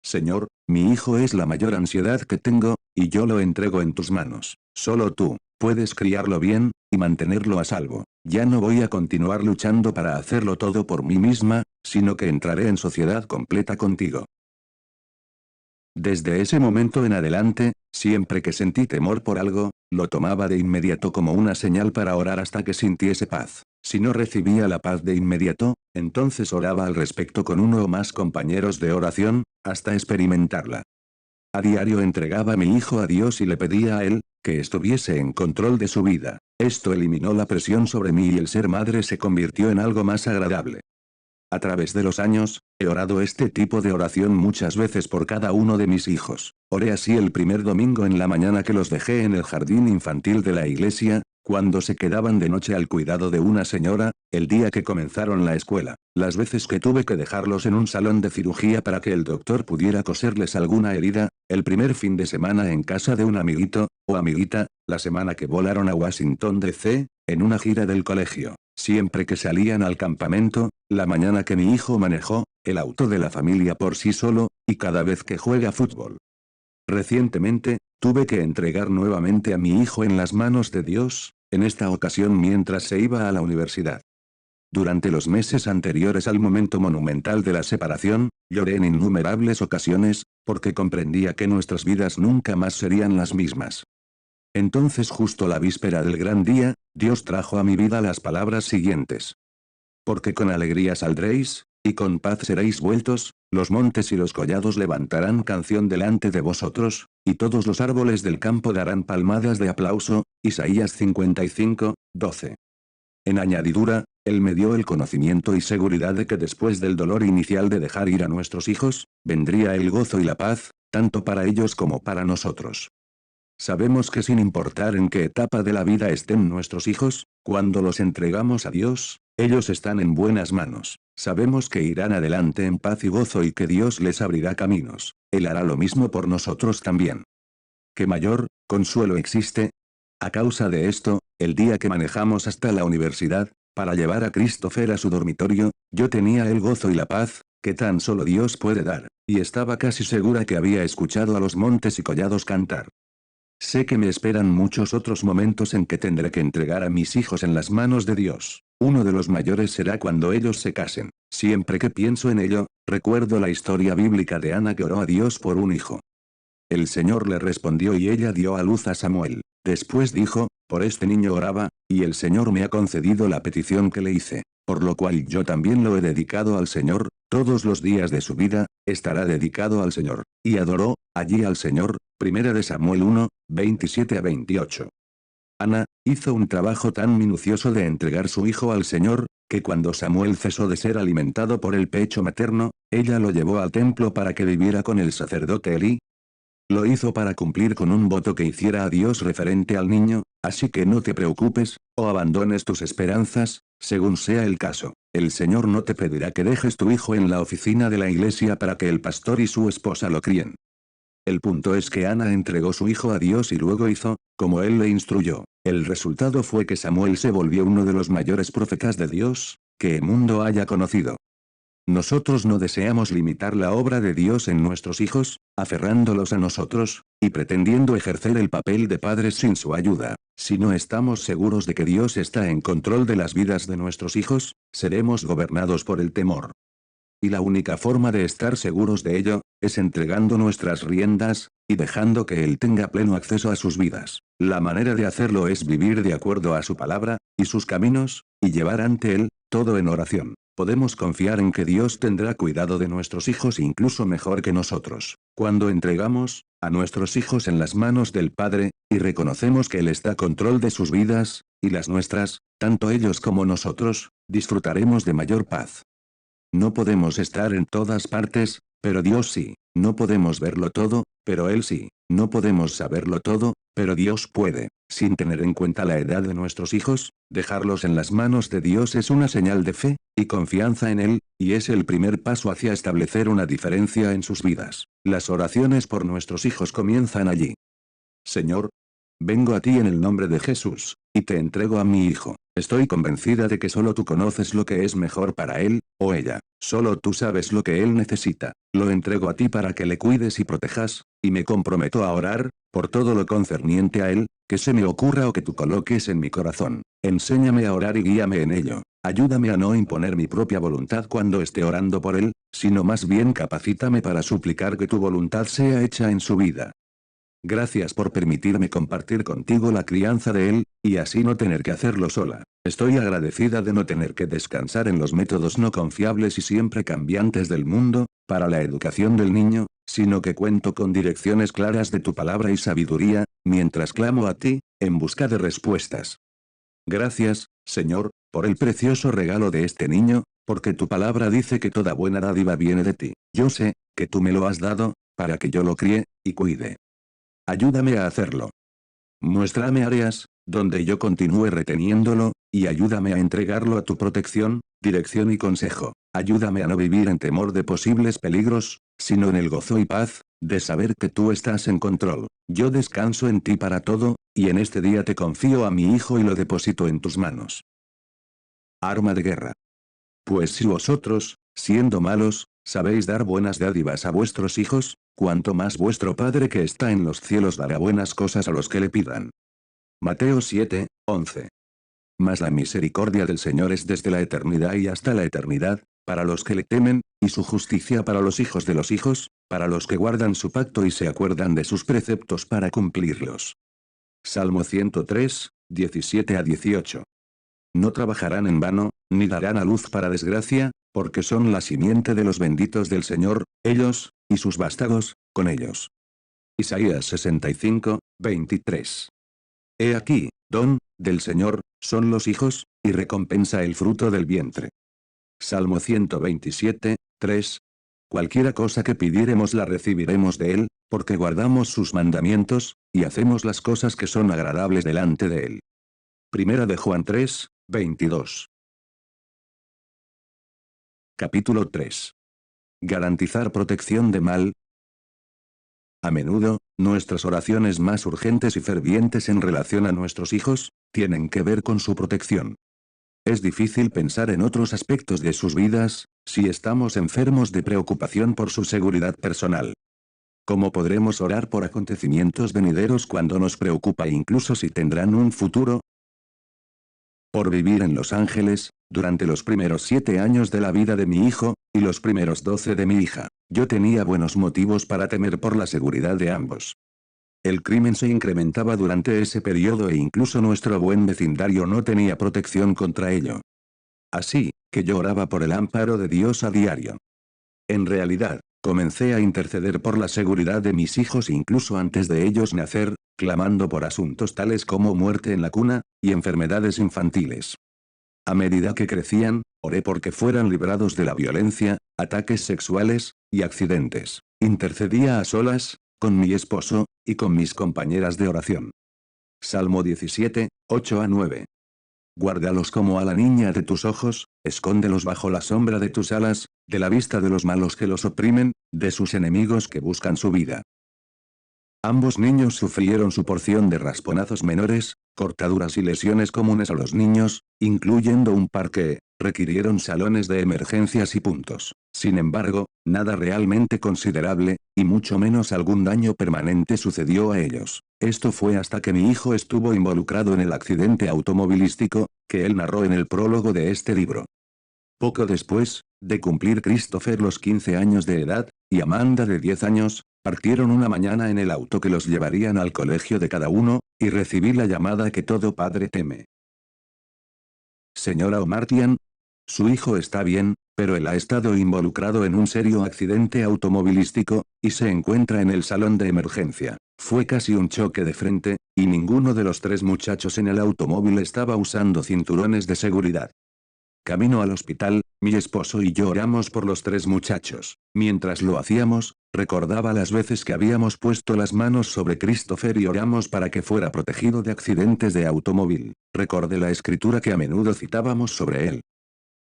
Speaker 1: Señor, mi hijo es la mayor ansiedad que tengo, y yo lo entrego en tus manos. Solo tú puedes criarlo bien, y mantenerlo a salvo. Ya no voy a continuar luchando para hacerlo todo por mí misma, sino que entraré en sociedad completa contigo. Desde ese momento en adelante, siempre que sentí temor por algo, lo tomaba de inmediato como una señal para orar hasta que sintiese paz. Si no recibía la paz de inmediato, entonces oraba al respecto con uno o más compañeros de oración, hasta experimentarla. A diario entregaba a mi hijo a Dios y le pedía a Él, que estuviese en control de su vida. Esto eliminó la presión sobre mí y el ser madre se convirtió en algo más agradable. A través de los años, he orado este tipo de oración muchas veces por cada uno de mis hijos. Oré así el primer domingo en la mañana que los dejé en el jardín infantil de la iglesia, cuando se quedaban de noche al cuidado de una señora, el día que comenzaron la escuela, las veces que tuve que dejarlos en un salón de cirugía para que el doctor pudiera coserles alguna herida, el primer fin de semana en casa de un amiguito, o amiguita, la semana que volaron a Washington DC, en una gira del colegio, siempre que salían al campamento, la mañana que mi hijo manejó, el auto de la familia por sí solo, y cada vez que juega fútbol. Recientemente, tuve que entregar nuevamente a mi hijo en las manos de Dios, en esta ocasión mientras se iba a la universidad. Durante los meses anteriores al momento monumental de la separación, lloré en innumerables ocasiones, porque comprendía que nuestras vidas nunca más serían las mismas. Entonces justo la víspera del gran día, Dios trajo a mi vida las palabras siguientes. Porque con alegría saldréis, y con paz seréis vueltos, los montes y los collados levantarán canción delante de vosotros, y todos los árboles del campo darán palmadas de aplauso. Isaías 55, 12. En añadidura, Él me dio el conocimiento y seguridad de que después del dolor inicial de dejar ir a nuestros hijos, vendría el gozo y la paz, tanto para ellos como para nosotros. Sabemos que sin importar en qué etapa de la vida estén nuestros hijos, cuando los entregamos a Dios, ellos están en buenas manos. Sabemos que irán adelante en paz y gozo y que Dios les abrirá caminos. Él hará lo mismo por nosotros también. ¿Qué mayor consuelo existe? A causa de esto, el día que manejamos hasta la universidad, para llevar a Christopher a su dormitorio, yo tenía el gozo y la paz, que tan solo Dios puede dar, y estaba casi segura que había escuchado a los montes y collados cantar. Sé que me esperan muchos otros momentos en que tendré que entregar a mis hijos en las manos de Dios. Uno de los mayores será cuando ellos se casen. Siempre que pienso en ello, recuerdo la historia bíblica de Ana que oró a Dios por un hijo. El Señor le respondió y ella dio a luz a Samuel. Después dijo, por este niño oraba, y el Señor me ha concedido la petición que le hice. Por lo cual yo también lo he dedicado al Señor, todos los días de su vida, estará dedicado al Señor. Y adoró, allí al Señor, 1 de Samuel 1, 27 a 28. Ana, hizo un trabajo tan minucioso de entregar su hijo al Señor, que cuando Samuel cesó de ser alimentado por el pecho materno, ella lo llevó al templo para que viviera con el sacerdote Elí. Lo hizo para cumplir con un voto que hiciera a Dios referente al niño, así que no te preocupes, o abandones tus esperanzas, según sea el caso. El Señor no te pedirá que dejes tu hijo en la oficina de la iglesia para que el pastor y su esposa lo críen. El punto es que Ana entregó su hijo a Dios y luego hizo, como él le instruyó. El resultado fue que Samuel se volvió uno de los mayores profetas de Dios, que el mundo haya conocido. Nosotros no deseamos limitar la obra de Dios en nuestros hijos, aferrándolos a nosotros, y pretendiendo ejercer el papel de padres sin su ayuda. Si no estamos seguros de que Dios está en control de las vidas de nuestros hijos, seremos gobernados por el temor. Y la única forma de estar seguros de ello, es entregando nuestras riendas, y dejando que Él tenga pleno acceso a sus vidas. La manera de hacerlo es vivir de acuerdo a su palabra, y sus caminos, y llevar ante Él, todo en oración. Podemos confiar en que Dios tendrá cuidado de nuestros hijos incluso mejor que nosotros. Cuando entregamos a nuestros hijos en las manos del Padre, y reconocemos que Él está a control de sus vidas, y las nuestras, tanto ellos como nosotros, disfrutaremos de mayor paz. No podemos estar en todas partes, pero Dios sí. No podemos verlo todo, pero Él sí. No podemos saberlo todo, pero Dios puede. Sin tener en cuenta la edad de nuestros hijos, dejarlos en las manos de Dios es una señal de fe y confianza en Él, y es el primer paso hacia establecer una diferencia en sus vidas. Las oraciones por nuestros hijos comienzan allí. Señor, vengo a ti en el nombre de Jesús, y te entrego a mi hijo. Estoy convencida de que solo tú conoces lo que es mejor para él, o ella. Solo tú sabes lo que él necesita. Lo entrego a ti para que le cuides y protejas, y me comprometo a orar, por todo lo concerniente a él, que se me ocurra o que tú coloques en mi corazón. Enséñame a orar y guíame en ello. Ayúdame a no imponer mi propia voluntad cuando esté orando por él, sino más bien capacítame para suplicar que tu voluntad sea hecha en su vida. Gracias por permitirme compartir contigo la crianza de él, y así no tener que hacerlo sola. Estoy agradecida de no tener que descansar en los métodos no confiables y siempre cambiantes del mundo, para la educación del niño, sino que cuento con direcciones claras de tu palabra y sabiduría, mientras clamo a ti, en busca de respuestas. Gracias, Señor, por el precioso regalo de este niño, porque tu palabra dice que toda buena dádiva viene de ti. Yo sé, que tú me lo has dado, para que yo lo críe, y cuide. Ayúdame a hacerlo. Muéstrame áreas, donde yo continúe reteniéndolo, y ayúdame a entregarlo a tu protección, dirección y consejo. Ayúdame a no vivir en temor de posibles peligros, sino en el gozo y paz, de saber que tú estás en control. Yo descanso en ti para todo, y en este día te confío a mi hijo y lo deposito en tus manos. Arma de guerra. Pues si vosotros, siendo malos, sabéis dar buenas dádivas a vuestros hijos, cuanto más vuestro Padre que está en los cielos dará buenas cosas a los que le pidan. Mateo 7, 11. Mas la misericordia del Señor es desde la eternidad y hasta la eternidad, para los que le temen, y su justicia para los hijos de los hijos, para los que guardan su pacto y se acuerdan de sus preceptos para cumplirlos. Salmo 103, 17 a 18. No trabajarán en vano, ni darán a luz para desgracia, porque son la simiente de los benditos del Señor, ellos, y sus vástagos, con ellos. Isaías 65, 23. He aquí, don, del Señor, son los hijos, y recompensa el fruto del vientre. Salmo 127, 3. Cualquiera cosa que pidiéremos la recibiremos de Él, porque guardamos sus mandamientos, y hacemos las cosas que son agradables delante de Él. Primera de Juan 3, 22. Capítulo 3. Garantizar protección de mal. A menudo, nuestras oraciones más urgentes y fervientes en relación a nuestros hijos, tienen que ver con su protección. Es difícil pensar en otros aspectos de sus vidas, si estamos enfermos de preocupación por su seguridad personal. ¿Cómo podremos orar por acontecimientos venideros cuando nos preocupa incluso si tendrán un futuro? Por vivir en Los Ángeles, durante los primeros 7 años de la vida de mi hijo, y los primeros 12 de mi hija, yo tenía buenos motivos para temer por la seguridad de ambos. El crimen se incrementaba durante ese periodo e incluso nuestro buen vecindario no tenía protección contra ello. Así, que yo oraba por el amparo de Dios a diario. En realidad, comencé a interceder por la seguridad de mis hijos incluso antes de ellos nacer, clamando por asuntos tales como muerte en la cuna, y enfermedades infantiles. A medida que crecían, oré porque fueran librados de la violencia, ataques sexuales, y accidentes. Intercedía a solas, con mi esposo, y con mis compañeras de oración. Salmo 17, 8 a 9. Guárdalos como a la niña de tus ojos, escóndelos bajo la sombra de tus alas, de la vista de los malos que los oprimen, de sus enemigos que buscan su vida. Ambos niños sufrieron su porción de rasponazos menores, cortaduras y lesiones comunes a los niños, incluyendo un par que requirieron salones de emergencias y puntos. Sin embargo, nada realmente considerable, y mucho menos algún daño permanente sucedió a ellos. Esto fue hasta que mi hijo estuvo involucrado en el accidente automovilístico, que él narró en el prólogo de este libro. Poco después, de cumplir Christopher los 15 años de edad, y Amanda de 10 años, partieron una mañana en el auto que los llevarían al colegio de cada uno, y recibí la llamada que todo padre teme. Señora O'Martian, su hijo está bien, pero él ha estado involucrado en un serio accidente automovilístico, y se encuentra en el salón de emergencia. Fue casi un choque de frente, y ninguno de los 3 muchachos en el automóvil estaba usando cinturones de seguridad. Camino al hospital, mi esposo y yo oramos por los 3 muchachos. Mientras lo hacíamos, recordaba las veces que habíamos puesto las manos sobre Christopher y oramos para que fuera protegido de accidentes de automóvil. Recordé la escritura que a menudo citábamos sobre él.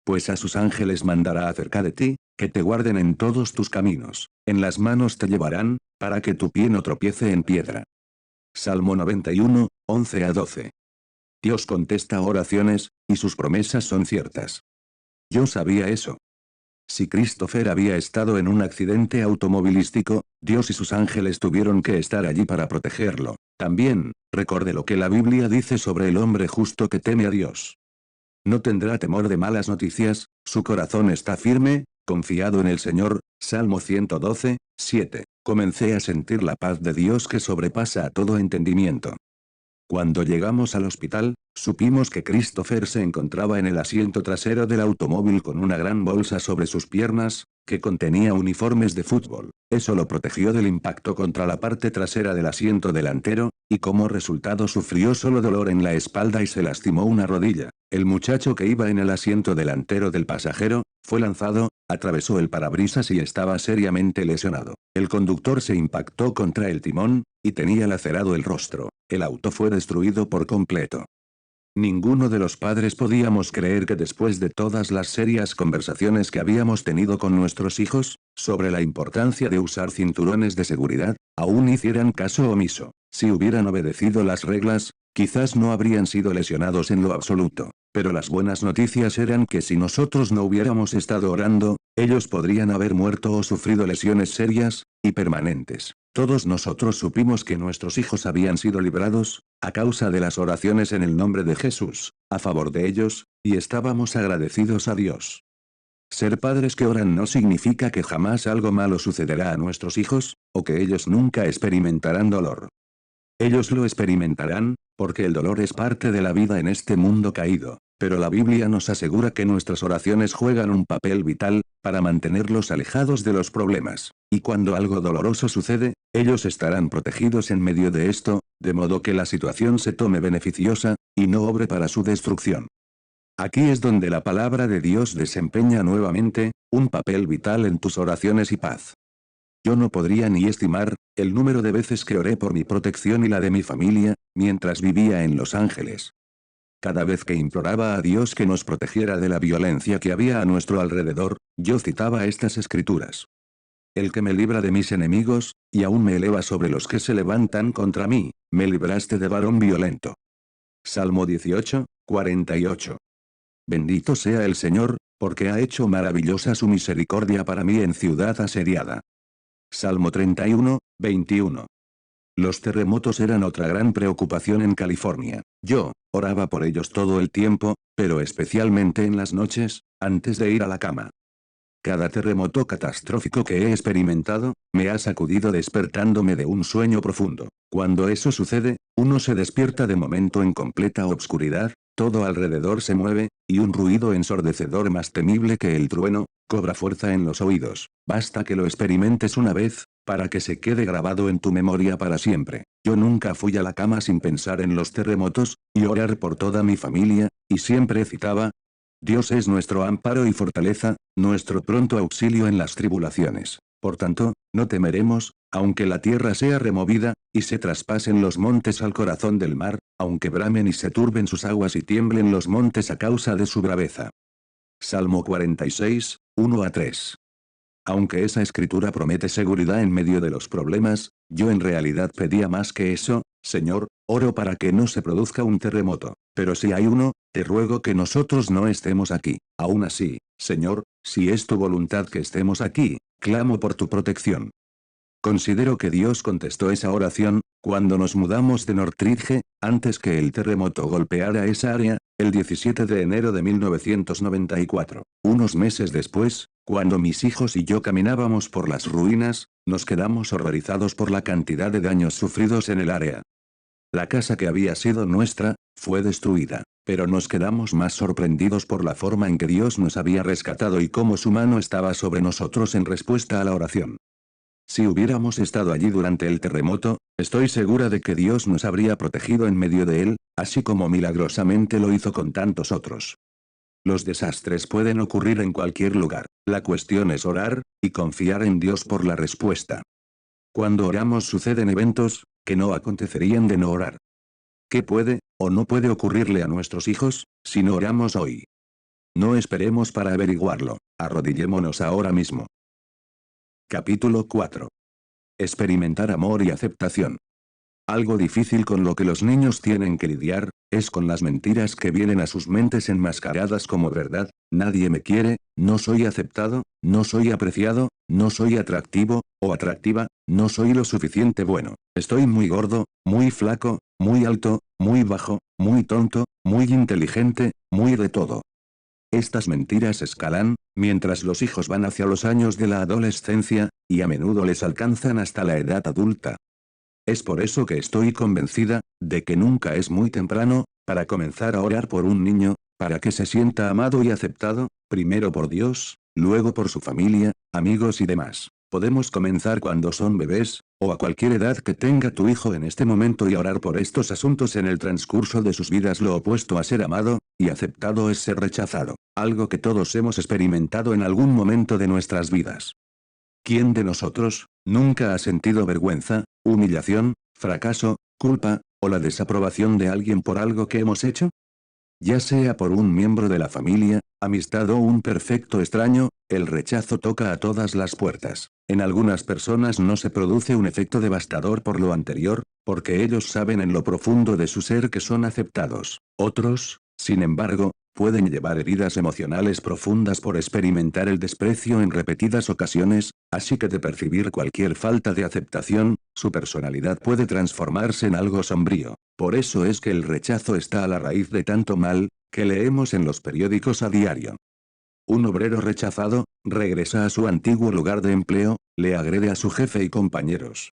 Speaker 1: Pues a sus ángeles mandará acerca de ti, que te guarden en todos tus caminos. En las manos te llevarán, para que tu pie no tropiece en piedra. Salmo 91, 11 a 12. Dios contesta oraciones, y sus promesas son ciertas. Yo sabía eso. Si Christopher había estado en un accidente automovilístico, Dios y sus ángeles tuvieron que estar allí para protegerlo. También, recordé lo que la Biblia dice sobre el hombre justo que teme a Dios. No tendrá temor de malas noticias, su corazón está firme, confiado en el Señor. Salmo 112, 7. Comencé a sentir la paz de Dios que sobrepasa a todo entendimiento. Cuando llegamos al hospital, supimos que Christopher se encontraba en el asiento trasero del automóvil con una gran bolsa sobre sus piernas, que contenía uniformes de fútbol. Eso lo protegió del impacto contra la parte trasera del asiento delantero, y como resultado sufrió solo dolor en la espalda y se lastimó una rodilla. El muchacho que iba en el asiento delantero del pasajero, fue lanzado, atravesó el parabrisas y estaba seriamente lesionado. El conductor se impactó contra el timón, y tenía lacerado el rostro. el auto fue destruido por completo. Ninguno de los padres podíamos creer que después de todas las serias conversaciones que habíamos tenido con nuestros hijos, sobre la importancia de usar cinturones de seguridad, aún hicieran caso omiso. Si hubieran obedecido las reglas, quizás no habrían sido lesionados en lo absoluto. Pero las buenas noticias eran que si nosotros no hubiéramos estado orando, ellos podrían haber muerto o sufrido lesiones serias y permanentes. Todos nosotros supimos que nuestros hijos habían sido librados, a causa de las oraciones en el nombre de Jesús, a favor de ellos, y estábamos agradecidos a Dios. Ser padres que oran no significa que jamás algo malo sucederá a nuestros hijos, o que ellos nunca experimentarán dolor. Ellos lo experimentarán, porque el dolor es parte de la vida en este mundo caído, pero la Biblia nos asegura que nuestras oraciones juegan un papel vital, para mantenerlos alejados de los problemas, y cuando algo doloroso sucede, ellos estarán protegidos en medio de esto, de modo que la situación se tome beneficiosa, y no obre para su destrucción. Aquí es donde la palabra de Dios desempeña nuevamente, un papel vital en tus oraciones y paz. Yo no podría ni estimar, el número de veces que oré por mi protección y la de mi familia, mientras vivía en Los Ángeles. Cada vez que imploraba a Dios que nos protegiera de la violencia que había a nuestro alrededor, yo citaba estas escrituras. El que me libra de mis enemigos, y aún me eleva sobre los que se levantan contra mí, me libraste de varón violento. Salmo 18, 48. Bendito sea el Señor, porque ha hecho maravillosa su misericordia para mí en ciudad asediada. Salmo 31, 21. Los terremotos eran otra gran preocupación en California. Yo oraba por ellos todo el tiempo, pero especialmente en las noches, antes de ir a la cama. Cada terremoto catastrófico que he experimentado, me ha sacudido despertándome de un sueño profundo. Cuando eso sucede, uno se despierta de momento en completa obscuridad, todo alrededor se mueve, y un ruido ensordecedor más temible que el trueno, cobra fuerza en los oídos. Basta que lo experimentes una vez, para que se quede grabado en tu memoria para siempre. Yo nunca fui a la cama sin pensar en los terremotos, y orar por toda mi familia, y siempre citaba: Dios es nuestro amparo y fortaleza, nuestro pronto auxilio en las tribulaciones. Por tanto, no temeremos, aunque la tierra sea removida, y se traspasen los montes al corazón del mar, aunque bramen y se turben sus aguas y tiemblen los montes a causa de su braveza. Salmo 46, 1-3. Aunque esa escritura promete seguridad en medio de los problemas, yo en realidad pedía más que eso: Señor, oro para que no se produzca un terremoto, pero si hay uno, te ruego que nosotros no estemos aquí. Aún así, Señor, si es tu voluntad que estemos aquí, clamo por tu protección. Considero que Dios contestó esa oración, cuando nos mudamos de Northridge, antes que el terremoto golpeara esa área, el 17 de enero de 1994. Unos meses después, cuando mis hijos y yo caminábamos por las ruinas, nos quedamos horrorizados por la cantidad de daños sufridos en el área. La casa que había sido nuestra, fue destruida, pero nos quedamos más sorprendidos por la forma en que Dios nos había rescatado y cómo su mano estaba sobre nosotros en respuesta a la oración. Si hubiéramos estado allí durante el terremoto, estoy segura de que Dios nos habría protegido en medio de él, así como milagrosamente lo hizo con tantos otros. Los desastres pueden ocurrir en cualquier lugar. La cuestión es orar, y confiar en Dios por la respuesta. Cuando oramos suceden eventos, que no acontecerían de no orar. ¿Qué puede, o no puede ocurrirle a nuestros hijos, si no oramos hoy? No esperemos para averiguarlo, arrodillémonos ahora mismo. Capítulo 4. Experimentar amor y aceptación. Algo difícil con lo que los niños tienen que lidiar, es con las mentiras que vienen a sus mentes enmascaradas como verdad: nadie me quiere, no soy aceptado, no soy apreciado, no soy atractivo, o atractiva, no soy lo suficiente bueno, estoy muy gordo, muy flaco, muy alto, muy bajo, muy tonto, muy inteligente, muy de todo. Estas mentiras escalan, mientras los hijos van hacia los años de la adolescencia, y a menudo les alcanzan hasta la edad adulta. Es por eso que estoy convencida, de que nunca es muy temprano, para comenzar a orar por un niño, para que se sienta amado y aceptado, primero por Dios, luego por su familia, amigos y demás. Podemos comenzar cuando son bebés, o a cualquier edad que tenga tu hijo en este momento, y orar por estos asuntos en el transcurso de sus vidas. Lo opuesto a ser amado y aceptado es ser rechazado, algo que todos hemos experimentado en algún momento de nuestras vidas. ¿Quién de nosotros nunca ha sentido vergüenza, humillación, fracaso, culpa, o la desaprobación de alguien por algo que hemos hecho? Ya sea por un miembro de la familia, amistad o un perfecto extraño, el rechazo toca a todas las puertas. En algunas personas no se produce un efecto devastador por lo anterior, porque ellos saben en lo profundo de su ser que son aceptados. Otros, sin embargo, pueden llevar heridas emocionales profundas por experimentar el desprecio en repetidas ocasiones, así que de percibir cualquier falta de aceptación, su personalidad puede transformarse en algo sombrío. Por eso es que el rechazo está a la raíz de tanto mal, que leemos en los periódicos a diario. Un obrero rechazado, regresa a su antiguo lugar de empleo, le agrede a su jefe y compañeros.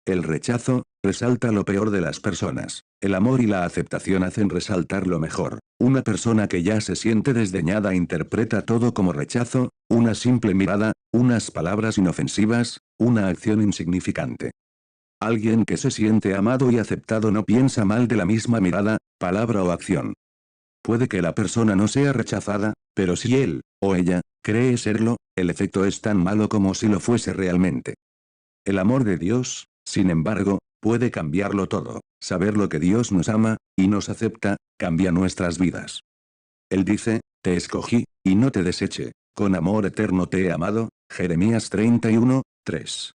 Speaker 1: El rechazo, resalta lo peor de las personas. El amor y la aceptación hacen resaltar lo mejor. Una persona que ya se siente desdeñada interpreta todo como rechazo, una simple mirada, unas palabras inofensivas, una acción insignificante. Alguien que se siente amado y aceptado no piensa mal de la misma mirada, palabra o acción. Puede que la persona no sea rechazada, pero si él, o ella, cree serlo, el efecto es tan malo como si lo fuese realmente. El amor de Dios, sin embargo, puede cambiarlo todo. Saber lo que Dios nos ama, y nos acepta, cambia nuestras vidas. Él dice, te escogí, y no te deseché. Con amor eterno te he amado, Jeremías 31, 3.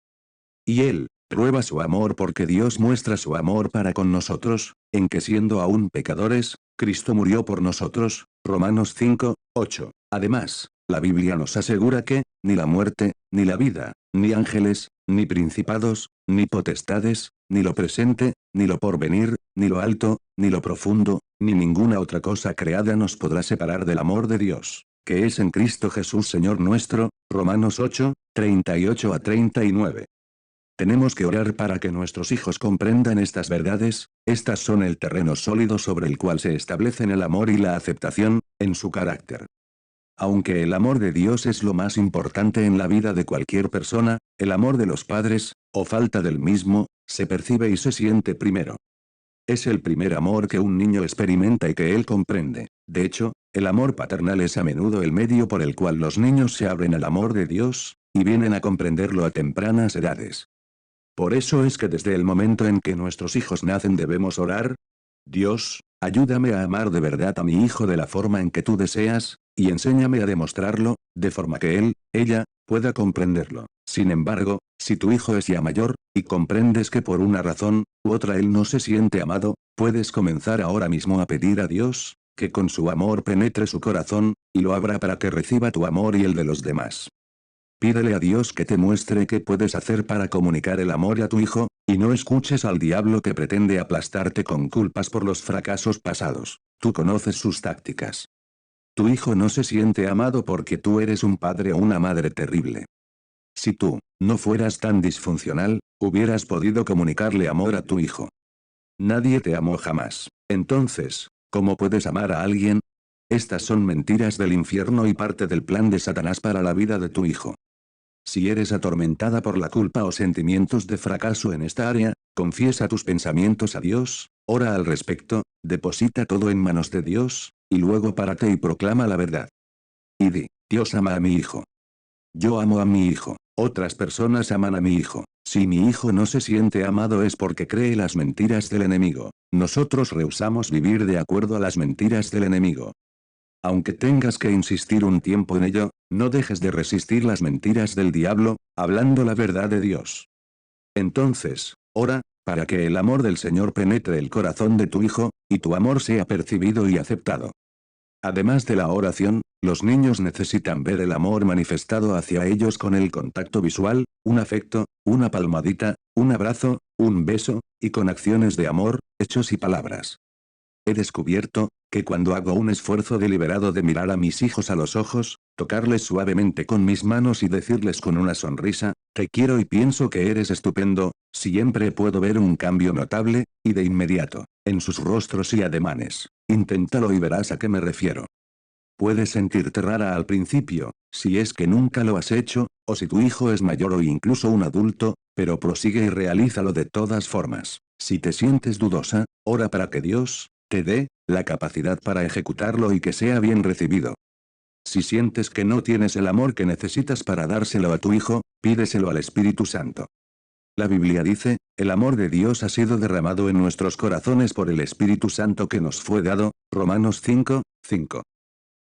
Speaker 1: Y Él, prueba su amor porque Dios muestra su amor para con nosotros, en que siendo aún pecadores, Cristo murió por nosotros, Romanos 5, 8. Además, la Biblia nos asegura que, ni la muerte, ni la vida, ni ángeles, ni principados, ni potestades, ni lo presente, ni lo porvenir, ni lo alto, ni lo profundo, ni ninguna otra cosa creada nos podrá separar del amor de Dios, que es en Cristo Jesús Señor nuestro, Romanos 8, 38 a 39. Tenemos que orar para que nuestros hijos comprendan estas verdades, estas son el terreno sólido sobre el cual se establecen el amor y la aceptación, en su carácter. Aunque el amor de Dios es lo más importante en la vida de cualquier persona, el amor de los padres, o falta del mismo, se percibe y se siente primero. Es el primer amor que un niño experimenta y que él comprende. De hecho, el amor paternal es a menudo el medio por el cual los niños se abren al amor de Dios, y vienen a comprenderlo a tempranas edades. Por eso es que desde el momento en que nuestros hijos nacen debemos orar: Dios, ayúdame a amar de verdad a mi hijo de la forma en que tú deseas, y enséñame a demostrarlo, de forma que él, ella, pueda comprenderlo. Sin embargo, si tu hijo es ya mayor, y comprendes que por una razón u otra él no se siente amado, puedes comenzar ahora mismo a pedir a Dios, que con su amor penetre su corazón, y lo abra para que reciba tu amor y el de los demás. Pídele a Dios que te muestre qué puedes hacer para comunicar el amor a tu hijo, y no escuches al diablo que pretende aplastarte con culpas por los fracasos pasados. Tú conoces sus tácticas. Tu hijo no se siente amado porque tú eres un padre o una madre terrible. Si tú no fueras tan disfuncional, hubieras podido comunicarle amor a tu hijo. Nadie te amó jamás. Entonces, ¿cómo puedes amar a alguien? Estas son mentiras del infierno y parte del plan de Satanás para la vida de tu hijo. Si eres atormentada por la culpa o sentimientos de fracaso en esta área, confiesa tus pensamientos a Dios, ora al respecto, deposita todo en manos de Dios, y luego párate y proclama la verdad. Y di: Dios ama a mi hijo. Yo amo a mi hijo. Otras personas aman a mi hijo. Si mi hijo no se siente amado es porque cree las mentiras del enemigo. Nosotros rehusamos vivir de acuerdo a las mentiras del enemigo. Aunque tengas que insistir un tiempo en ello, no dejes de resistir las mentiras del diablo, hablando la verdad de Dios. Entonces, ora, para que el amor del Señor penetre el corazón de tu hijo, y tu amor sea percibido y aceptado. Además de la oración, los niños necesitan ver el amor manifestado hacia ellos con el contacto visual, un afecto, una palmadita, un abrazo, un beso, y con acciones de amor, hechos y palabras. He descubierto, que cuando hago un esfuerzo deliberado de mirar a mis hijos a los ojos, tocarles suavemente con mis manos y decirles con una sonrisa: te quiero y pienso que eres estupendo, siempre puedo ver un cambio notable, y de inmediato, en sus rostros y ademanes. Inténtalo y verás a qué me refiero. Puedes sentirte rara al principio, si es que nunca lo has hecho, o si tu hijo es mayor o incluso un adulto, pero prosigue y realízalo de todas formas. Si te sientes dudosa, ora para que Dios te dé la capacidad para ejecutarlo y que sea bien recibido. Si sientes que no tienes el amor que necesitas para dárselo a tu hijo, pídeselo al Espíritu Santo. La Biblia dice, el amor de Dios ha sido derramado en nuestros corazones por el Espíritu Santo que nos fue dado, Romanos 5, 5.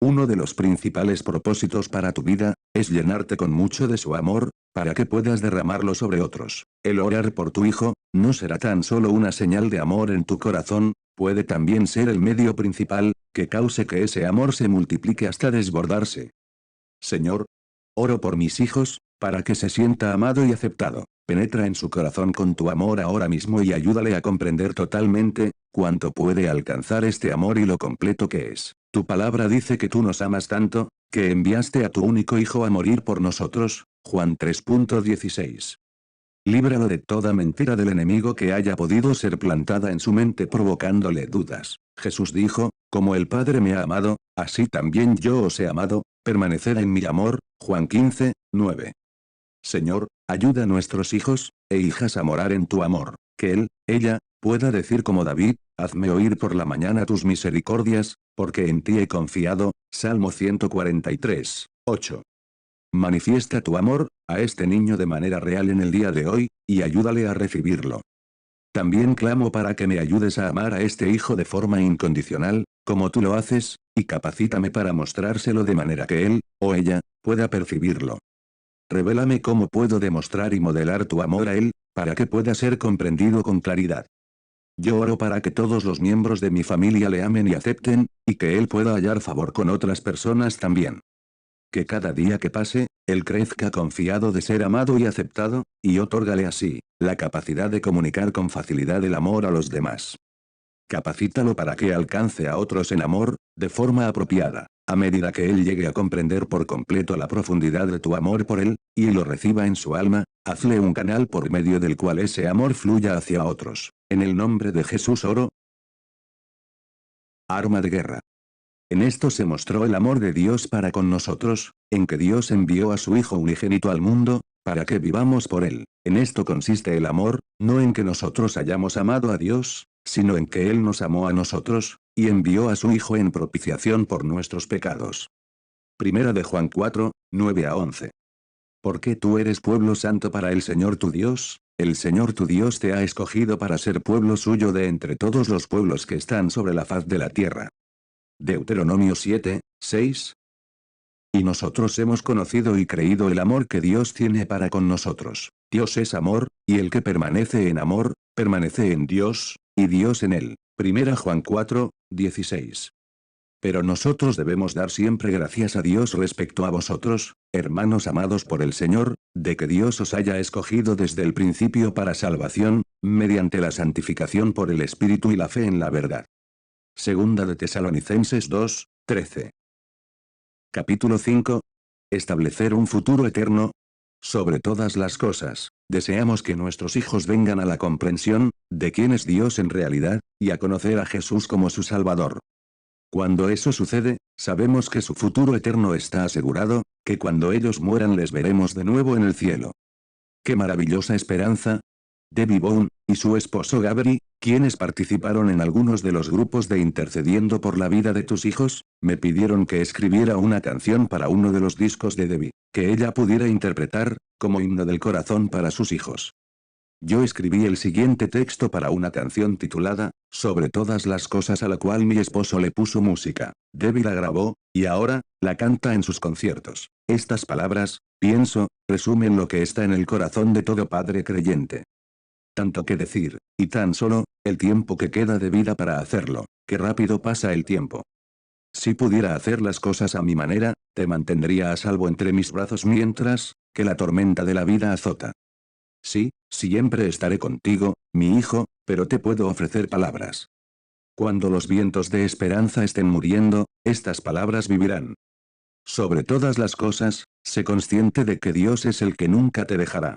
Speaker 1: Uno de los principales propósitos para tu vida, es llenarte con mucho de su amor, para que puedas derramarlo sobre otros. El orar por tu hijo, no será tan solo una señal de amor en tu corazón, puede también ser el medio principal, que cause que ese amor se multiplique hasta desbordarse. Señor, oro por mis hijos, para que se sienta amado y aceptado. Penetra en su corazón con tu amor ahora mismo y ayúdale a comprender totalmente, cuánto puede alcanzar este amor y lo completo que es. Tu palabra dice que tú nos amas tanto, que enviaste a tu único hijo a morir por nosotros, Juan 3.16. Líbralo de toda mentira del enemigo que haya podido ser plantada en su mente provocándole dudas. Jesús dijo, como el Padre me ha amado, así también yo os he amado, permaneced en mi amor, Juan 15, 9. Señor, ayuda a nuestros hijos e hijas a morar en tu amor, que él, ella, pueda decir como David, hazme oír por la mañana tus misericordias, porque en ti he confiado, Salmo 143, 8. Manifiesta tu amor a este niño de manera real en el día de hoy, y ayúdale a recibirlo. También clamo para que me ayudes a amar a este hijo de forma incondicional, como tú lo haces, y capacítame para mostrárselo de manera que él, o ella, pueda percibirlo. Revélame cómo puedo demostrar y modelar tu amor a él, para que pueda ser comprendido con claridad. Yo oro para que todos los miembros de mi familia le amen y acepten, y que él pueda hallar favor con otras personas también. Que cada día que pase, él crezca confiado de ser amado y aceptado, y otórgale así, la capacidad de comunicar con facilidad el amor a los demás. Capacítalo para que alcance a otros en amor, de forma apropiada. A medida que él llegue a comprender por completo la profundidad de tu amor por él, y lo reciba en su alma, hazle un canal por medio del cual ese amor fluya hacia otros. En el nombre de Jesús oro. Arma de guerra. En esto se mostró el amor de Dios para con nosotros, en que Dios envió a su Hijo unigénito al mundo, para que vivamos por él. En esto consiste el amor, no en que nosotros hayamos amado a Dios, sino en que Él nos amó a nosotros, y envió a su Hijo en propiciación por nuestros pecados. Primera de Juan 4, 9 a 11. Porque tú eres pueblo santo para el Señor tu Dios, el Señor tu Dios te ha escogido para ser pueblo suyo de entre todos los pueblos que están sobre la faz de la tierra. Deuteronomio 7, 6. Y nosotros hemos conocido y creído el amor que Dios tiene para con nosotros. Dios es amor, y el que permanece en amor, permanece en Dios, y Dios en él. Primera Juan 4, 16. Pero nosotros debemos dar siempre gracias a Dios respecto a vosotros, hermanos amados por el Señor, de que Dios os haya escogido desde el principio para salvación, mediante la santificación por el Espíritu y la fe en la verdad. Segunda de Tesalonicenses 2, 13. Capítulo 5. Establecer un futuro eterno. Sobre todas las cosas, deseamos que nuestros hijos vengan a la comprensión, de quién es Dios en realidad, y a conocer a Jesús como su Salvador. Cuando eso sucede, sabemos que su futuro eterno está asegurado, que cuando ellos mueran les veremos de nuevo en el cielo. ¡Qué maravillosa esperanza! Debbie Boone, y su esposo Gabby, quienes participaron en algunos de los grupos de Intercediendo por la vida de tus hijos, me pidieron que escribiera una canción para uno de los discos de Debbie, que ella pudiera interpretar, como himno del corazón para sus hijos. Yo escribí el siguiente texto para una canción titulada, Sobre todas las cosas, a la cual mi esposo le puso música. Debbie la grabó, y ahora, la canta en sus conciertos. Estas palabras, pienso, resumen lo que está en el corazón de todo padre creyente. Tanto que decir, y tan solo, el tiempo que queda de vida para hacerlo, qué rápido pasa el tiempo. Si pudiera hacer las cosas a mi manera, te mantendría a salvo entre mis brazos mientras, que la tormenta de la vida azota. Sí, siempre estaré contigo, mi hijo, pero te puedo ofrecer palabras. Cuando los vientos de esperanza estén muriendo, estas palabras vivirán. Sobre todas las cosas, sé consciente de que Dios es el que nunca te dejará.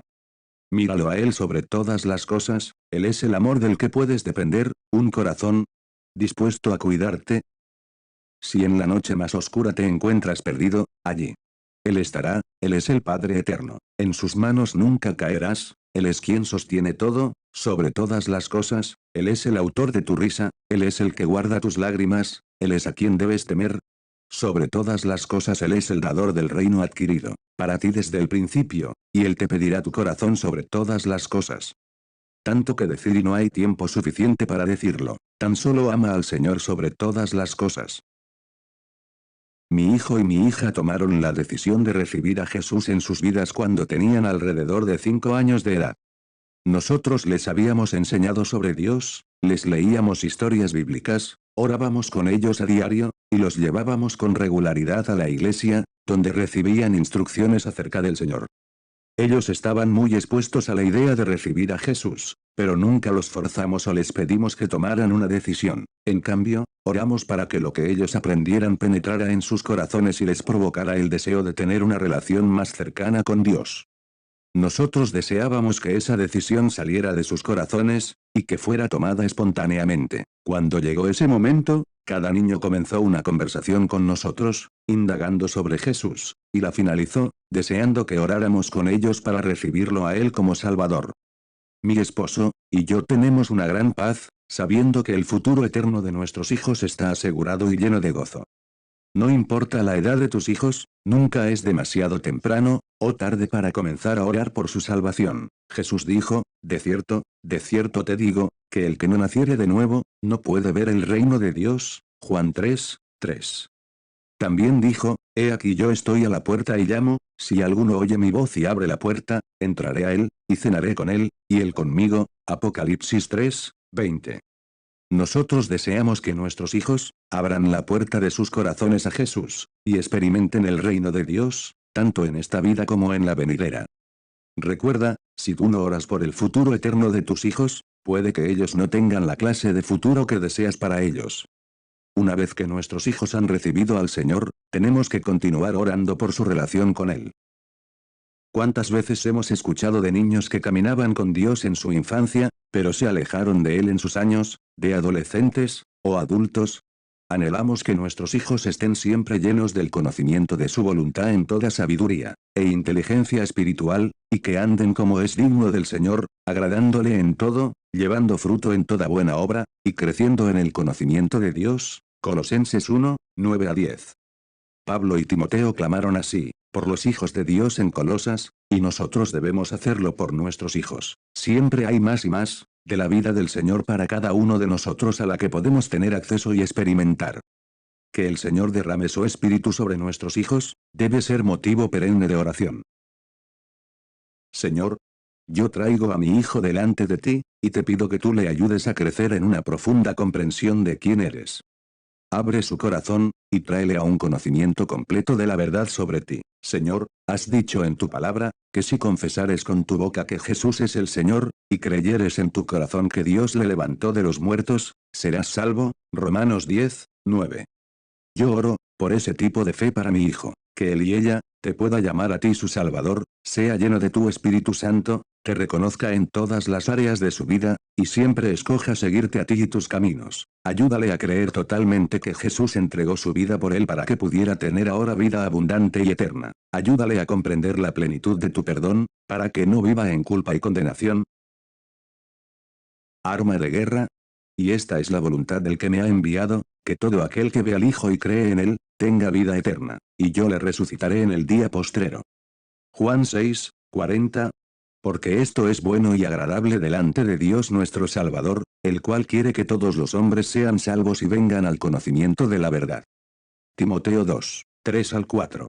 Speaker 1: Míralo a Él sobre todas las cosas, Él es el amor del que puedes depender, un corazón dispuesto a cuidarte. Si en la noche más oscura te encuentras perdido, allí Él estará, Él es el Padre eterno. En sus manos nunca caerás, Él es quien sostiene todo, sobre todas las cosas, Él es el autor de tu risa, Él es el que guarda tus lágrimas, Él es a quien debes temer. Sobre todas las cosas Él es el dador del reino adquirido. para ti desde el principio, y Él te pedirá tu corazón sobre todas las cosas. Tanto que decir y no hay tiempo suficiente para decirlo, tan solo ama al Señor sobre todas las cosas. Mi hijo y mi hija tomaron la decisión de recibir a Jesús en sus vidas cuando tenían alrededor de 5 años de edad. Nosotros les habíamos enseñado sobre Dios, les leíamos historias bíblicas, orábamos con ellos a diario, y los llevábamos con regularidad a la iglesia, donde recibían instrucciones acerca del Señor. Ellos estaban muy expuestos a la idea de recibir a Jesús, pero nunca los forzamos o les pedimos que tomaran una decisión. En cambio, oramos para que lo que ellos aprendieran penetrara en sus corazones y les provocara el deseo de tener una relación más cercana con Dios. Nosotros deseábamos que esa decisión saliera de sus corazones, y que fuera tomada espontáneamente. Cuando llegó ese momento, cada niño comenzó una conversación con nosotros, indagando sobre Jesús, y la finalizó, deseando que oráramos con ellos para recibirlo a Él como Salvador. Mi esposo, y yo tenemos una gran paz, sabiendo que el futuro eterno de nuestros hijos está asegurado y lleno de gozo. No importa la edad de tus hijos, nunca es demasiado temprano, o tarde para comenzar a orar por su salvación. Jesús dijo, de cierto te digo, que el que no naciere de nuevo, no puede ver el reino de Dios. Juan 3:3. También dijo, he aquí yo estoy a la puerta y llamo, si alguno oye mi voz y abre la puerta, entraré a él, y cenaré con él, y él conmigo. Apocalipsis 3:20. Nosotros deseamos que nuestros hijos, abran la puerta de sus corazones a Jesús, y experimenten el reino de Dios, tanto en esta vida como en la venidera. Recuerda, si tú no oras por el futuro eterno de tus hijos, puede que ellos no tengan la clase de futuro que deseas para ellos. Una vez que nuestros hijos han recibido al Señor, tenemos que continuar orando por su relación con Él. ¿Cuántas veces hemos escuchado de niños que caminaban con Dios en su infancia, pero se alejaron de Él en sus años, de adolescentes, o adultos? Anhelamos que nuestros hijos estén siempre llenos del conocimiento de su voluntad en toda sabiduría, e inteligencia espiritual, y que anden como es digno del Señor, agradándole en todo, llevando fruto en toda buena obra, y creciendo en el conocimiento de Dios. Colosenses 1:9-10. Pablo y Timoteo clamaron así, por los hijos de Dios en Colosas, y nosotros debemos hacerlo por nuestros hijos. Siempre hay más y más, de la vida del Señor para cada uno de nosotros a la que podemos tener acceso y experimentar. Que el Señor derrame su espíritu sobre nuestros hijos, debe ser motivo perenne de oración. Señor, yo traigo a mi hijo delante de ti, y te pido que tú le ayudes a crecer en una profunda comprensión de quién eres. Abre su corazón, y tráele a un conocimiento completo de la verdad sobre ti. Señor, has dicho en tu palabra, que si confesares con tu boca que Jesús es el Señor, y creyeres en tu corazón que Dios le levantó de los muertos, serás salvo. Romanos 10:9. Yo oro, por ese tipo de fe para mi hijo, que él y ella, te pueda llamar a ti su Salvador, sea lleno de tu Espíritu Santo, te reconozca en todas las áreas de su vida, y siempre escoja seguirte a ti y tus caminos. Ayúdale a creer totalmente que Jesús entregó su vida por él para que pudiera tener ahora vida abundante y eterna. Ayúdale a comprender la plenitud de tu perdón, para que no viva en culpa y condenación. Arma de guerra. Y esta es la voluntad del que me ha enviado, que todo aquel que ve al Hijo y cree en él, tenga vida eterna, y yo le resucitaré en el día postrero. Juan 6:40. Porque esto es bueno y agradable delante de Dios nuestro Salvador, el cual quiere que todos los hombres sean salvos y vengan al conocimiento de la verdad. Timoteo 2:3-4.